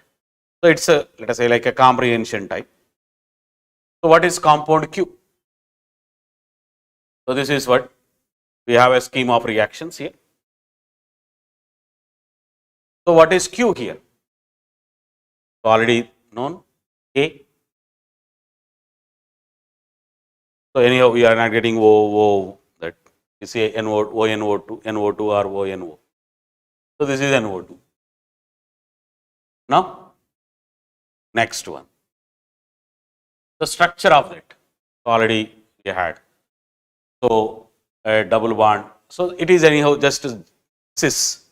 So it's a, let us say, like a comprehension type. So what is compound Q? So this is what we have a scheme of reactions here. So what is Q here? So already known, A. So anyhow we are not getting O that You see ONO2 or ONO. So this is NO2. Now next one, the structure of that already we had. So a double bond. So it is anyhow just cis.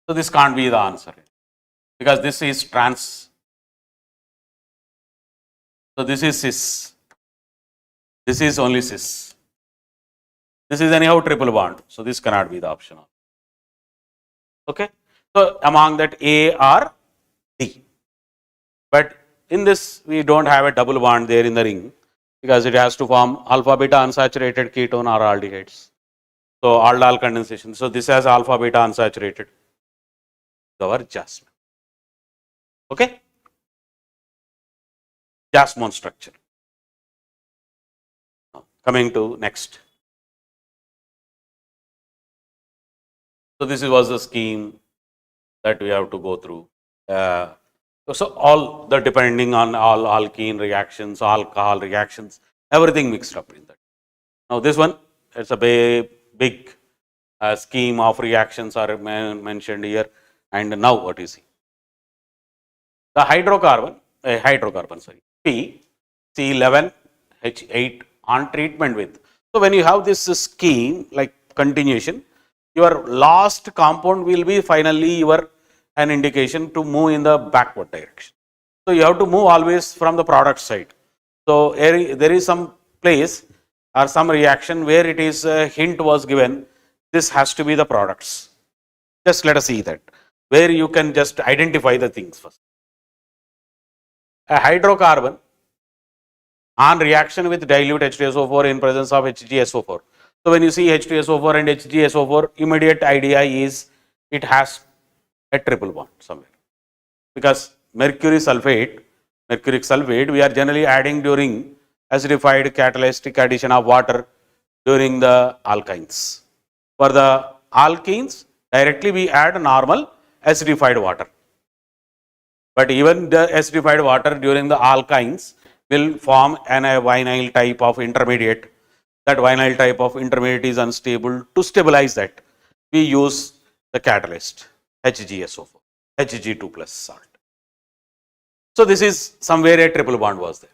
So this can't be the answer because this is trans. So this is cis. This is only cis. This is anyhow triple bond. So this cannot be the option. Okay. So among that A or D. But in this we don't have a double bond there in the ring because it has to form alpha beta unsaturated ketone or aldehydes. So aldol condensation. So this has alpha beta unsaturated. Our jasmine. Okay. Jasmine structure. Now, coming to next. So this was the scheme that we have to go through. So all the depending on all alkene reactions, alcohol reactions, everything mixed up in that. Now this one, it's a big scheme of reactions are mentioned here. And now what you see? The hydrocarbon, sorry, P, C11, H8 on treatment with. So when you have this scheme like continuation, your last compound will be finally an indication to move in the backward direction. So you have to move always from the product side. So there is some place or some reaction where it is a hint was given, this has to be the products. Just let us see that, where you can just identify the things first. A hydrocarbon on reaction with dilute H2SO4 in presence of HgSO4. So when you see H2SO4 and HgSO4, immediate idea is it has a triple bond somewhere. Because mercuric sulfate, we are generally adding during acidified catalytic addition of water during the alkynes. For the alkenes, directly we add normal acidified water. But even the acidified water during the alkynes will form a vinyl type of intermediate. That vinyl type of intermediate is unstable. To stabilize that, we use the catalyst HgSO4, Hg2 plus salt. So this is somewhere a triple bond was there.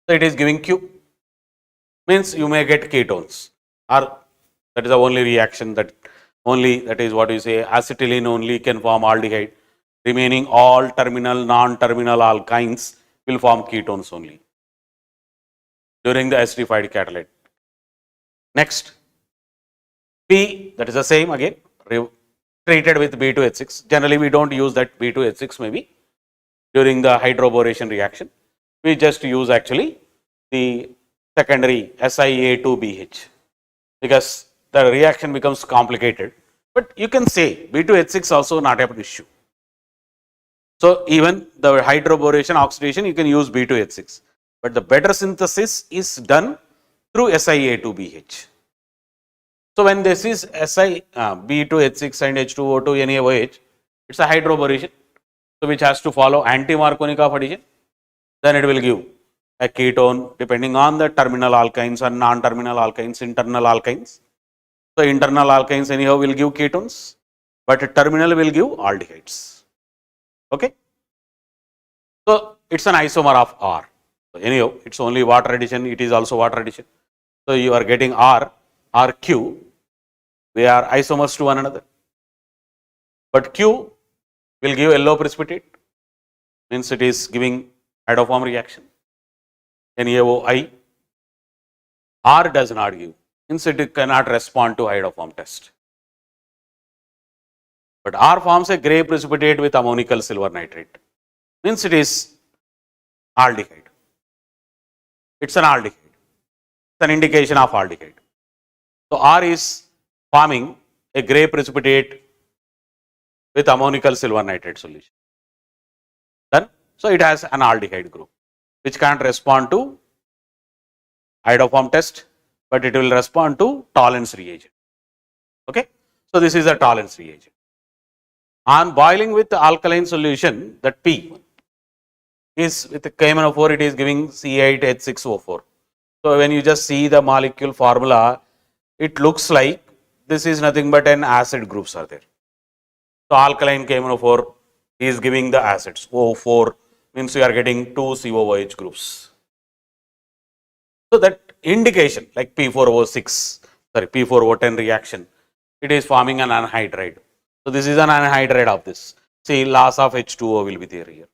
So it is giving Q. Means you may get ketones, or that is the only reaction that is what you say, acetylene only can form aldehyde. Remaining all terminal, non-terminal alkynes will form ketones only during the acidified catalyte. Next, P, that is the same again, treated with B2H6. Generally, we don't use that B2H6 maybe during the hydroboration reaction. We just use actually the secondary SiA2BH because the reaction becomes complicated. But you can say B2H6 also not an issue. So even the hydroboration oxidation, you can use B2H6. But the better synthesis is done through SiA2BH. So when this is B2H6 and H2O2 NaOH, it's a hydroboration, so which has to follow anti-Markovnikov addition. Then it will give a ketone depending on the terminal alkynes and non-terminal alkynes, internal alkynes. So internal alkynes anyhow will give ketones, but terminal will give aldehydes. Okay. So it's an isomer of R. So anyhow, it's only water addition, it is also water addition. So you are getting R or Q, they are isomers to one another. But Q will give yellow precipitate, means it is giving iodoform reaction. NaOI. R does not give, means it cannot respond to iodoform test. But R forms a grey precipitate with ammonical silver nitrate, means it is aldehyde. It's an aldehyde. It's an indication of aldehyde. So R is forming a grey precipitate with ammonical silver nitrate solution. Then, so it has an aldehyde group which can't respond to iodoform test, but it will respond to tolerance reagent. Okay. So this is a tolerance reagent. On boiling with the alkaline solution, that P is with the KMNO4, it is giving C8H6O4. So when you just see the molecule formula, it looks like this is nothing but an acid groups are there. So alkaline KMNO4 is giving the acids. O4 means you are getting 2 COOH groups. So that indication like P4O6, sorry, P4O10 reaction, it is forming an anhydride. So this is an anhydride of this. See, loss of H2O will be there here.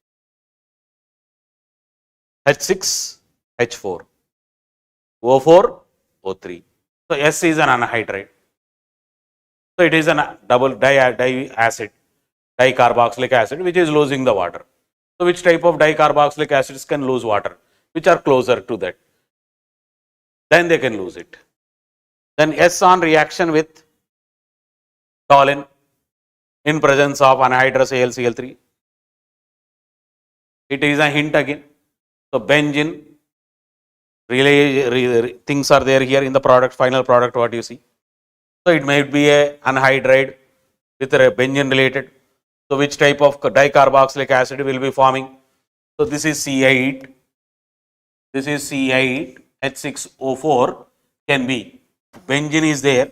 H6, H4, O4, O3. So S is an anhydride. So it is a double diacid, dicarboxylic acid, which is losing the water. So which type of dicarboxylic acids can lose water? Which are closer to that? Then they can lose it. Then S on reaction with toluene in presence of anhydrous AlCl3. It is a hint again. So benzene, things are there here in the product, final product what you see. So it may be a anhydride with a benzene related. So which type of dicarboxylic acid will be forming? So this is C8. This is C8, H6O4 can be. Benzene is there.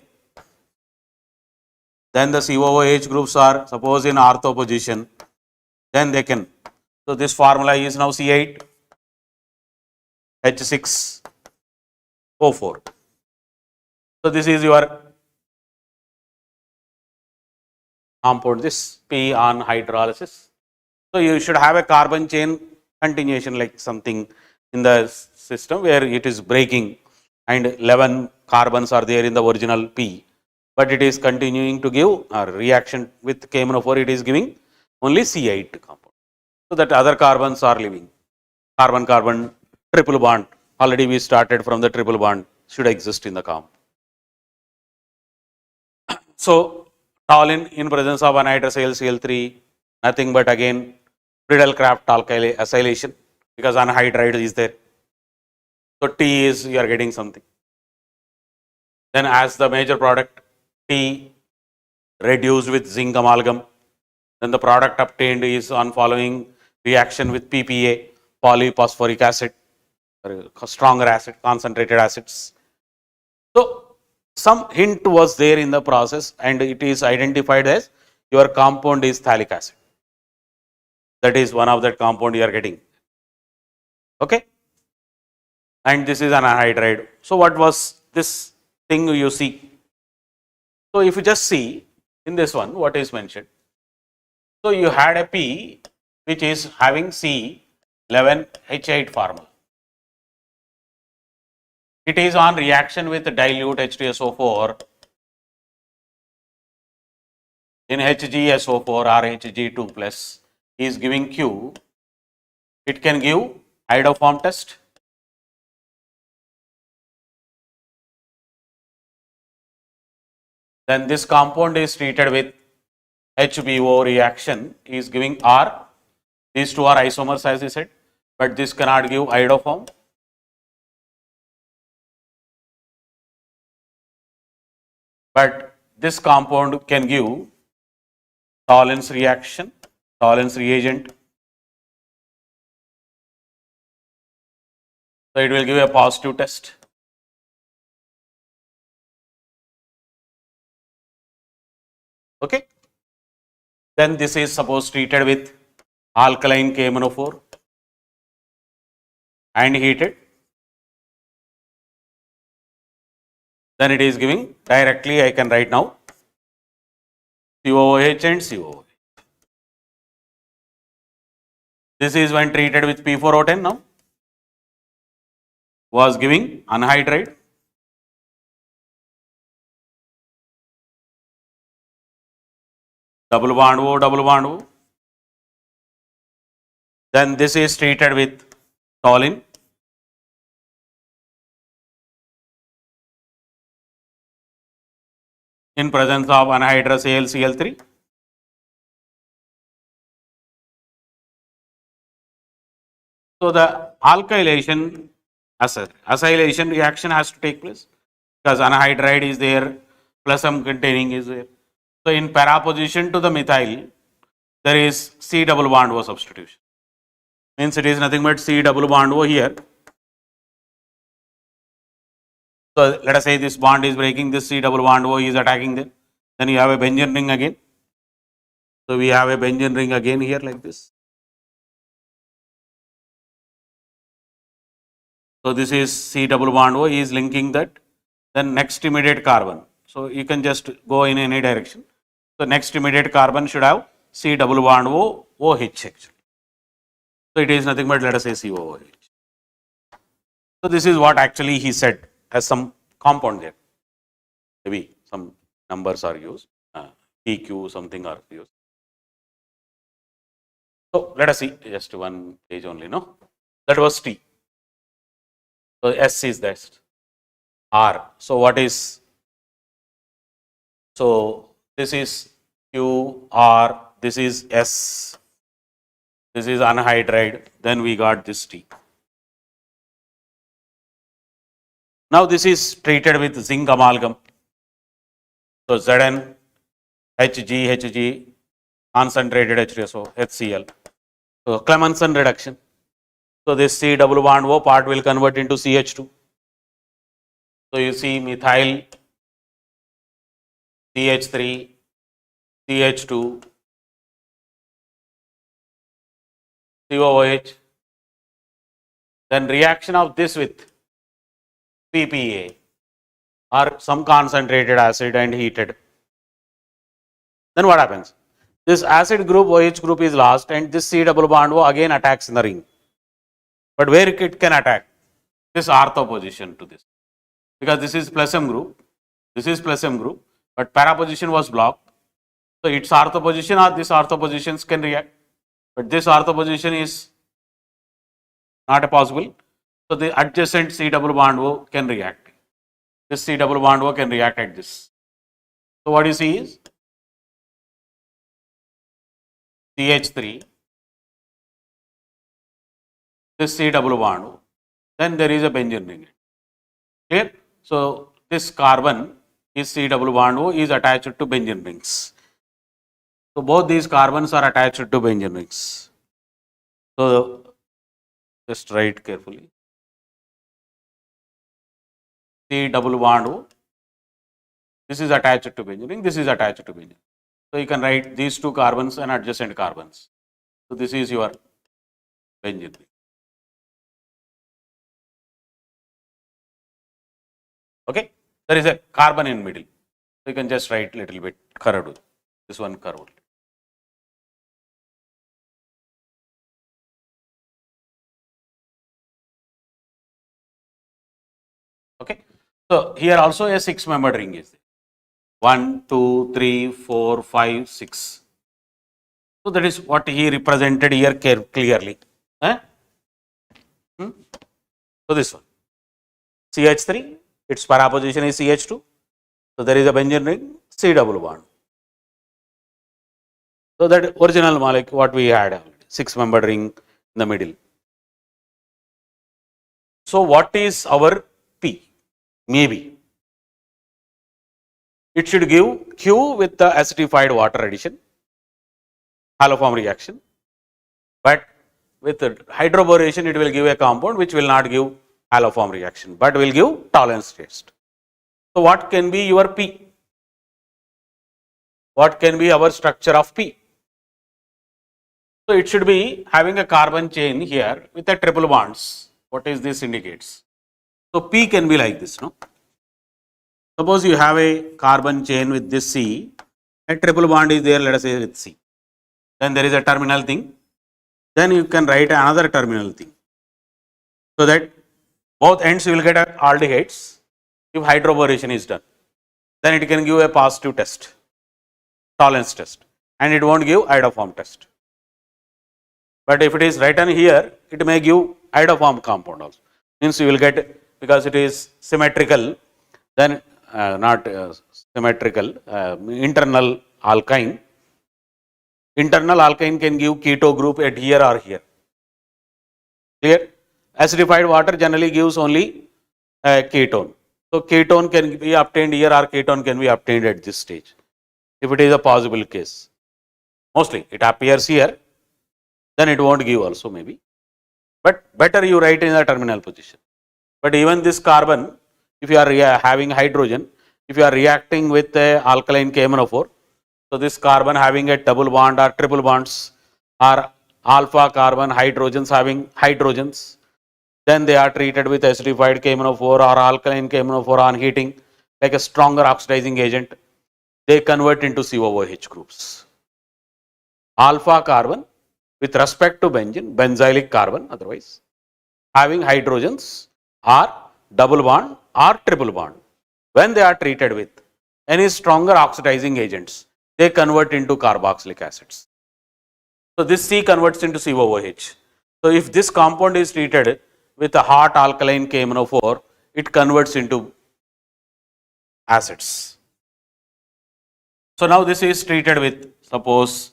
Then the COOH groups are suppose in ortho position. Then they can. So this formula is now C8, H6O4. So this is your compound, this P on hydrolysis. So you should have a carbon chain continuation like something in the system where it is breaking and 11 carbons are there in the original P, but it is continuing to give a reaction with KMNO4, it is giving only C8 compound. So that other carbons are leaving. Carbon-carbon triple bond, already we started from the triple bond, should exist in the compound. So toluene in presence of anhydrous AlCl3, nothing but again Friedel-Crafts alkyl acylation because anhydride is there. So T is you are getting something. Then as the major product T reduced with zinc amalgam, then the product obtained is on following reaction with PPA, polyphosphoric acid, stronger acid, concentrated acids. So some hint was there in the process and it is identified as your compound is phthalic acid. That is one of that compound you are getting. Okay. And this is an anhydride. So what was this thing you see? So if you just see in this one what is mentioned. So you had a P which is having C11H8 formula. It is on reaction with dilute H2SO4 in HgSO4 or Hg2 plus is giving Q. It can give iodoform test. Then this compound is treated with HBO reaction is giving R. These two are isomers as I said, but this cannot give iodoform. But this compound can give Tollens reaction, Tollens reagent. So it will give a positive test. Okay. Then this is suppose treated with alkaline KMNO4 and heated. Then it is giving directly, I can write now COOH and COOH. This is when treated with P4O10 now, was giving anhydride. Double bond O, double bond O. Then this is treated with toluene. In presence of anhydrous AlCl3. So the alkylation acylation reaction has to take place because anhydride is there, plus some containing is there. So in para position to the methyl, there is C double bond O substitution. Means it is nothing but C double bond O here. So let us say this bond is breaking, this C double bond O is attacking them. Then you have a benzene ring again. So we have a benzene ring again here like this. So this is C double bond O is linking that. Then next immediate carbon. So you can just go in any direction. So next immediate carbon should have C double bond O, OH actually. So it is nothing but let us say COOH. So this is what actually he said as some compound there. Maybe some numbers are used, PQ something are used. So let us see just one page only, no? That was T. So S is that. R. So what is? So this is Q, R, this is S, this is anhydride, then we got this T. Now this is treated with zinc amalgam. So Zn, Hg, concentrated H2SO, HCl. So Clemmensen reduction. So this C double bond O part will convert into CH2. So you see methyl, CH3, CH2, COOH. Then reaction of this with PPA or some concentrated acid and heated. Then what happens? This acid group, OH group is lost and this C double bond O again attacks in the ring. But where it can attack? This ortho position to this. Because this is plus M group, this is plus M group, but para position was blocked. So its ortho position or this ortho positions can react. But this ortho position is not possible. So the adjacent C double bond O can react. This C double bond O can react at this. So what you see is CH3, this C double bond O, then there is a benzene ring. Clear? So this carbon is C double bond O is attached to benzene rings. So both these carbons are attached to benzene rings. So just write carefully. C double bond O. This is attached to benzene ring. This is attached to benzene. So you can write these two carbons and adjacent carbons. So this is your benzene ring. Okay. There is a carbon in middle. So you can just write little bit curved. This one curved. Okay. So here also a 6-membered ring is there. 1, 2, 3, 4, 5, 6. So that is what he represented here clearly. So this one. CH3, its para position is CH2. So there is a benzene ring, C double bond. So that original molecule what we had, 6-membered ring in the middle. So what is our P? Maybe it should give Q with the acidified water addition, haloform reaction, but with the hydroboration it will give a compound which will not give haloform reaction, but will give tolerance test. So what can be your P? What can be our structure of P? So it should be having a carbon chain here with a triple bonds. What is this indicates? So P can be like this, no? Suppose you have a carbon chain with this C, a triple bond is there, let us say with C. Then there is a terminal thing. Then you can write another terminal thing. So that both ends you will get aldehydes if hydroboration is done. Then it can give a positive test, tolerance test, and it won't give iodoform test. But if it is written here, it may give iodoform compound also. Means you will get, because it is symmetrical, then not symmetrical, internal alkyne. Internal alkyne can give keto group at here or here. Clear? Acidified water generally gives only a ketone. So ketone can be obtained here or ketone can be obtained at this stage, if it is a possible case. Mostly it appears here, then it won't give also maybe. But better you write in the terminal position. But even this carbon, if you are having hydrogen, if you are reacting with alkaline KMnO4, so this carbon having a double bond or triple bonds, or alpha carbon hydrogens having hydrogens, then they are treated with acidified KMnO4 or alkaline KMnO4 on heating, like a stronger oxidizing agent. They convert into COOH groups. Alpha carbon with respect to benzene, benzylic carbon otherwise, having hydrogens or double bond or triple bond. When they are treated with any stronger oxidizing agents, they convert into carboxylic acids. So this C converts into COOH. So if this compound is treated with a hot alkaline KMnO4, it converts into acids. So now this is treated with, suppose,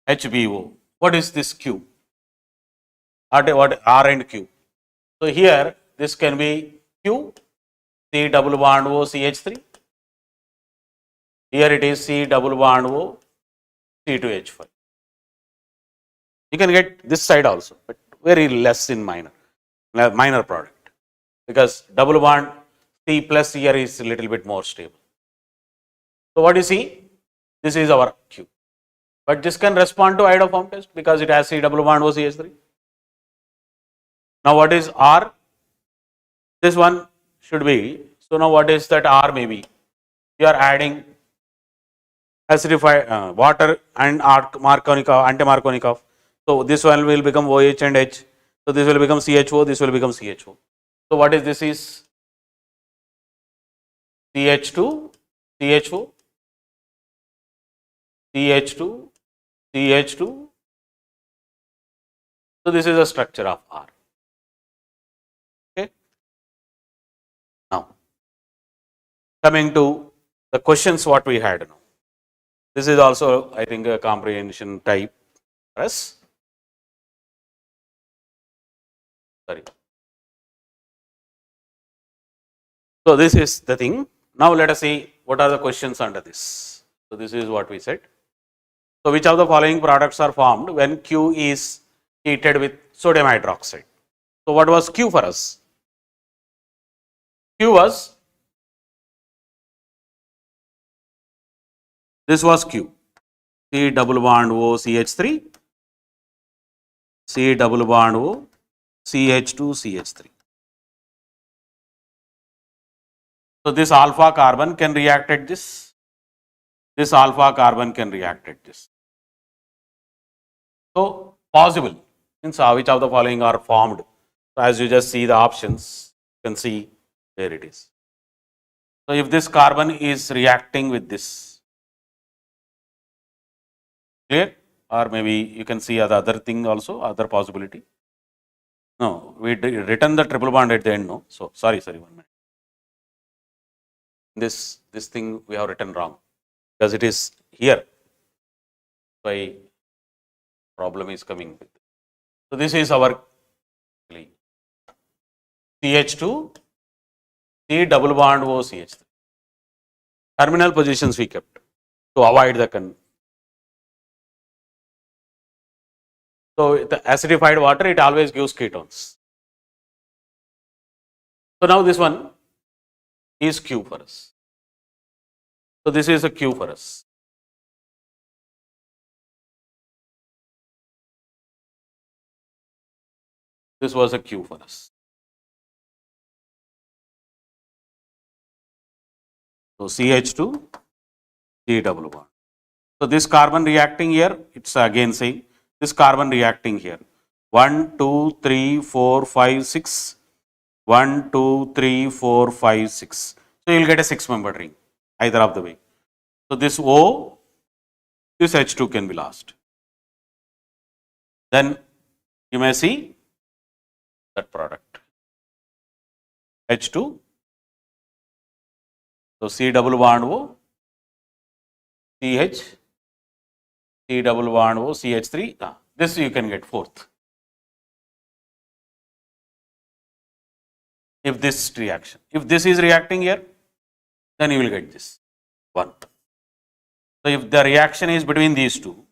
HBO. What is this Q? What R and Q? So here this can be Q, C double bond O CH3. Here it is C double bond O C2H5. You can get this side also, but very less in minor product, because double bond C plus here is a little bit more stable. So what you see, this is our Q, but this can respond to iodoform test because it has C double bond O CH3. Now what is R? This one should be, so now what is that R may be? You are adding acidified water and anti-Markovnikov. So this one will become OH and H. So this will become CHO, this will become CHO. So what is this is? CH2, CHO, CH2, CH2. So this is the structure of R. Okay. Now, coming to the questions what we had now. This is also, I think, a comprehension type for us. Sorry. So this is the thing. Now let us see what are the questions under this. So this is what we said. So which of the following products are formed when Q is heated with sodium hydroxide? So what was Q for us? Q was, this was Q, C double bond O CH3, C double bond O CH2 CH3. So this alpha carbon can react at this. This alpha carbon can react at this. So possible means which of the following are formed. So as you just see the options, you can see where it is. So if this carbon is reacting with this, clear? Or maybe you can see the other thing also, other possibility. No, we written the triple bond at the end, no. So sorry, 1 minute. This thing we have written wrong because it is here. Why problem is coming with. So this is our CH2, C double bond O CH3. Terminal positions we kept to avoid the So the acidified water, it always gives ketones. So now this one is Q for us. So this is a Q for us. This was a Q for us. So CH2, C double bond. So this carbon reacting here, it's again saying this carbon reacting here. 1, 2, 3, 4, 5, 6. 1, 2, 3, 4, 5, 6. So you will get a 6-membered ring, either of the way. So this O, this H2 can be lost. Then you may see that product. H2. So C double bond O, CH, C double bond O, CH3. This you can get fourth. If this reaction, if this is reacting here, then you will get this 1. So if the reaction is between these two,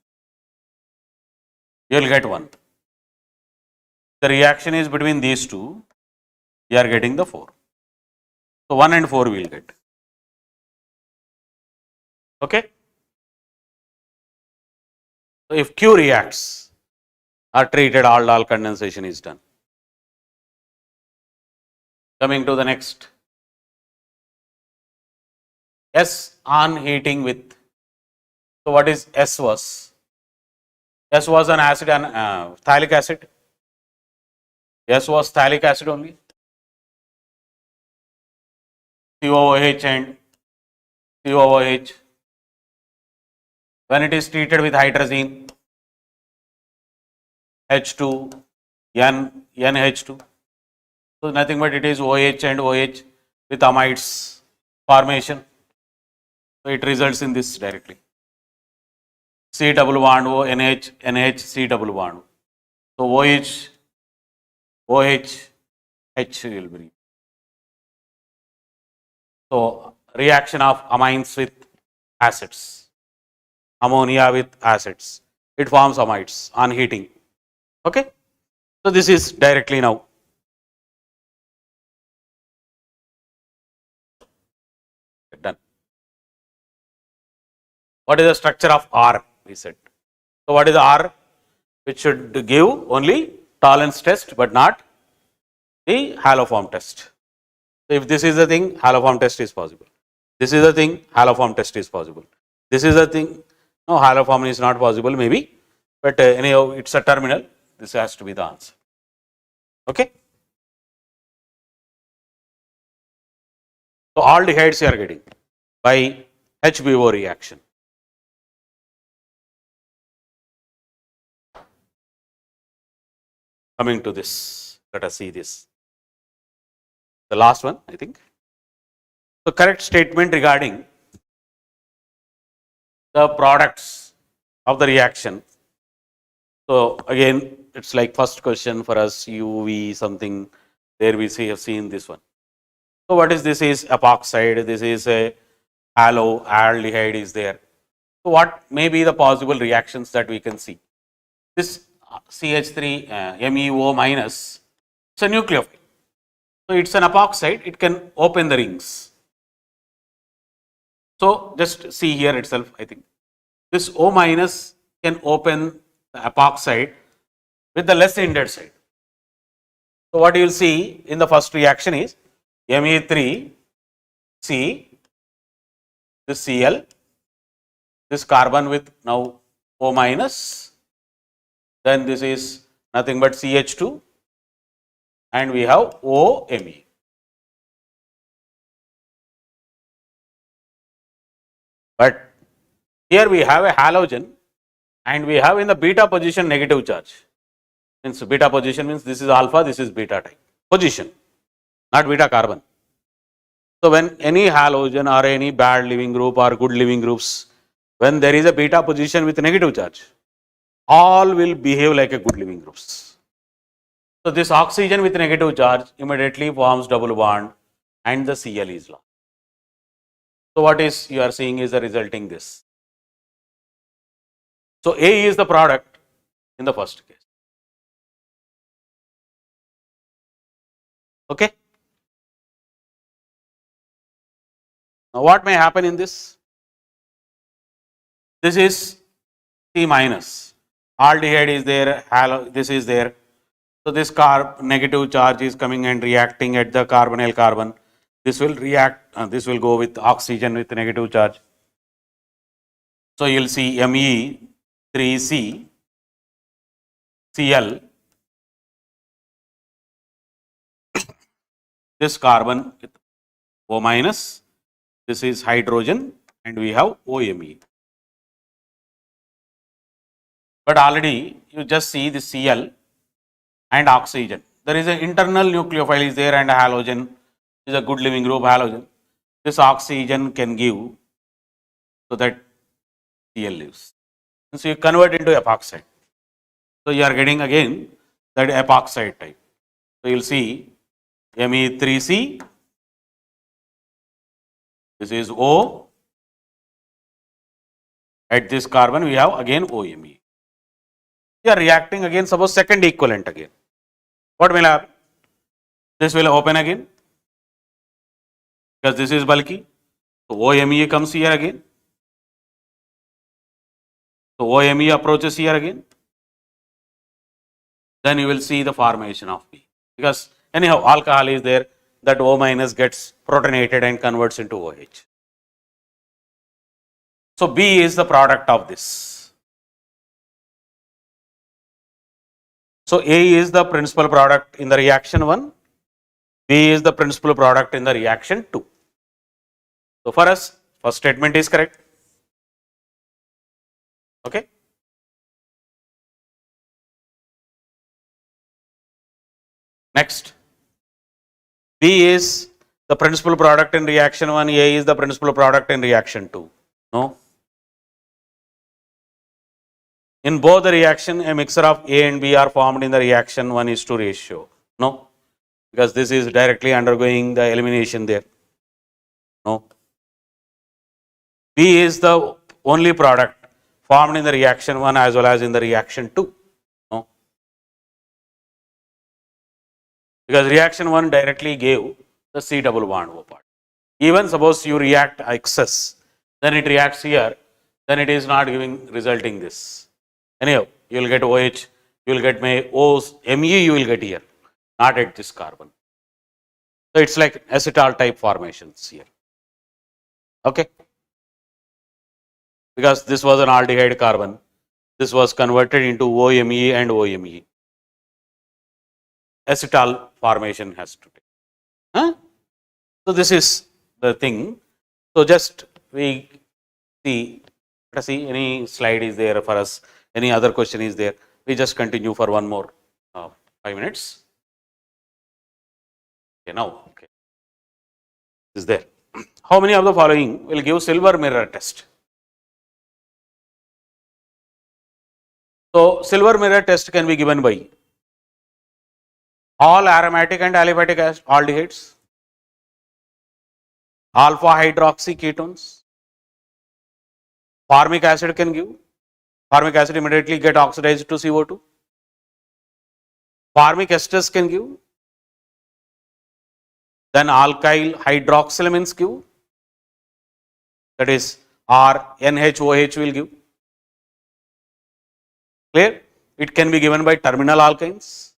you will get 1. The reaction is between these two, you are getting the 4. So 1 and 4 we will get. Okay. So if Q reacts are treated, aldol condensation is done. Coming to the next, S on heating with. So what is S was? S was an acid and phthalic acid. S was phthalic acid only. COOH and COOH. When it is treated with hydrazine, H2, NH2. So nothing but it is OH and OH with amides formation. So it results in this directly. C double bond O, NH, NH, C double bond. So OH, OH, H will be. So reaction of amines with acids, ammonia with acids, it forms amides on heating. Okay. So this is directly now. Done. What is the structure of R? We said. So what is the R? Which should give only tolerance test, but not the haloform test. So if this is the thing, haloform test is possible. This is the thing, haloform test is possible. This is the thing, no, haloform is not possible maybe, but anyhow it's a terminal. This has to be the answer. Okay. So aldehydes you are getting by HBO reaction. Coming to this, let us see this. The last one, I think. So correct statement regarding the products of the reaction. So again, it's like first question for us, UV something, there we see have seen this one. So what is this? Is epoxide, this is a aldehyde is there. So what may be the possible reactions that we can see? This CH3 MEO minus, it's a nucleophile. So it's an epoxide, it can open the rings. So just see here itself, I think. This O minus can open the epoxide with the less hindered side. So what you will see in the first reaction is Me3, C, this Cl, this carbon with now O minus, then this is nothing but CH2 and we have OMe. But here we have a halogen and we have in the beta position negative charge. Means beta position means this is alpha, this is beta type position, not beta carbon. So when any halogen or any bad leaving group or good leaving groups, when there is a beta position with negative charge, all will behave like a good leaving groups. So this oxygen with negative charge immediately forms double bond and the Cl is lost. So what is you are seeing is the resulting this. So A is the product in the first case. Okay. Now what may happen in this? This is C minus. Aldehyde is there, this is there. So this negative charge is coming and reacting at the carbonyl carbon. This will react, this will go with oxygen with negative charge. So you will see Me3C, Cl, this carbon with O minus, this is hydrogen and we have OMe. But already you just see the Cl and oxygen. There is an internal nucleophile is there and a halogen is a good leaving group halogen. This oxygen can give so that Cl leaves. So you convert into epoxide. So you are getting again that epoxide type. So you will see Me3C, this is O, at this carbon we have again OMe. You are reacting again, suppose second equivalent again. What will happen? This will open again because this is bulky. So OMe comes here again. So OMe approaches here again. Then you will see the formation of B. Because anyhow, alcohol is there, that O minus gets protonated and converts into OH. So B is the product of this. So A is the principal product in the reaction 1. B is the principal product in the reaction 2. So for us, first statement is correct. Okay. Next, B is the principal product in reaction 1, A is the principal product in reaction 2. No. In both the reaction, a mixture of A and B are formed in the reaction 1:2 ratio. No, because this is directly undergoing the elimination there. No. B is the only product formed in the reaction 1 as well as in the reaction 2. No. Because reaction 1 directly gave the C double bond O part. Even suppose you react excess, then it reacts here, then it is not giving resulting this. Anyhow, you will get OH, you will get Me, you will get here, not at this carbon. So it's like acetal type formations here. Okay. Because this was an aldehyde carbon, this was converted into OMe and OMe. Acetal formation has to take. Huh? So this is the thing. So just we see, let us see any slide is there for us, any other question is there. We just continue for one more 5 minutes. Okay, now, okay. Is there. How many of the following will give silver mirror test? So silver mirror test can be given by all aromatic and aliphatic aldehydes, alpha hydroxy ketones, formic acid can give. Formic acid immediately get oxidized to CO2. Formic esters can give. Then alkyl hydroxylamines give. That is NHOH will give. Clear? It can be given by terminal alkynes.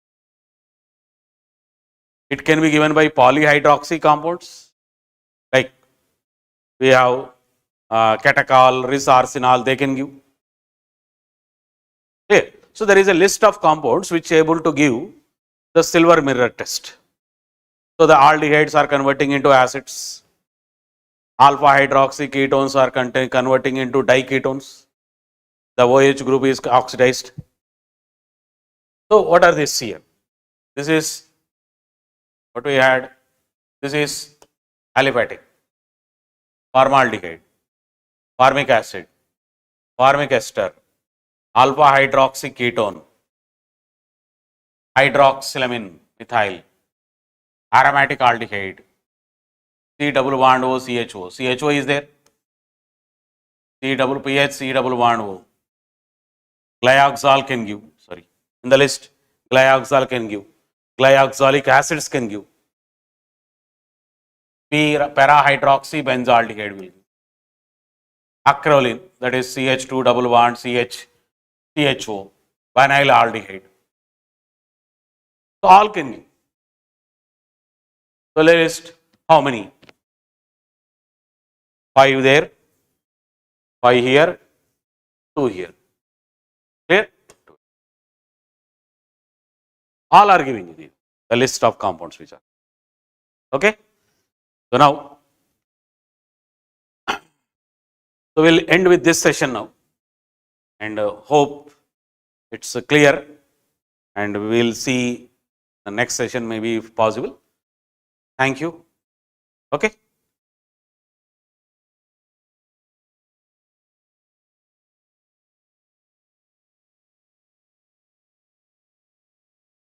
It can be given by polyhydroxy compounds. Like we have catechol, risarsenal, they can give. Clear? So there is a list of compounds which are able to give the silver mirror test. So the aldehydes are converting into acids. Alpha hydroxy ketones are converting into diketones. The OH group is oxidized. So what are these here? This is what we had. This is aliphatic, formaldehyde, formic acid, formic ester, alpha hydroxy ketone, hydroxylamine, methyl, aromatic aldehyde, C double bond O, CHO. CHO is there. C double PH, C double bond O. Glyoxal can give, sorry, in the list, glyoxal can give. Glyoxalic acids can give. Para-hydroxy benzaldehyde will give. Acrolein, that is CH2 double bond CHO, vinyl aldehyde. So all can give. So list how many? 5 there, 5 here, 2 here. Clear? All are giving you the list of compounds which are. Okay? So now, so we'll end with this session now, and hope it's clear, and we will see the next session maybe if possible. Thank you. Okay.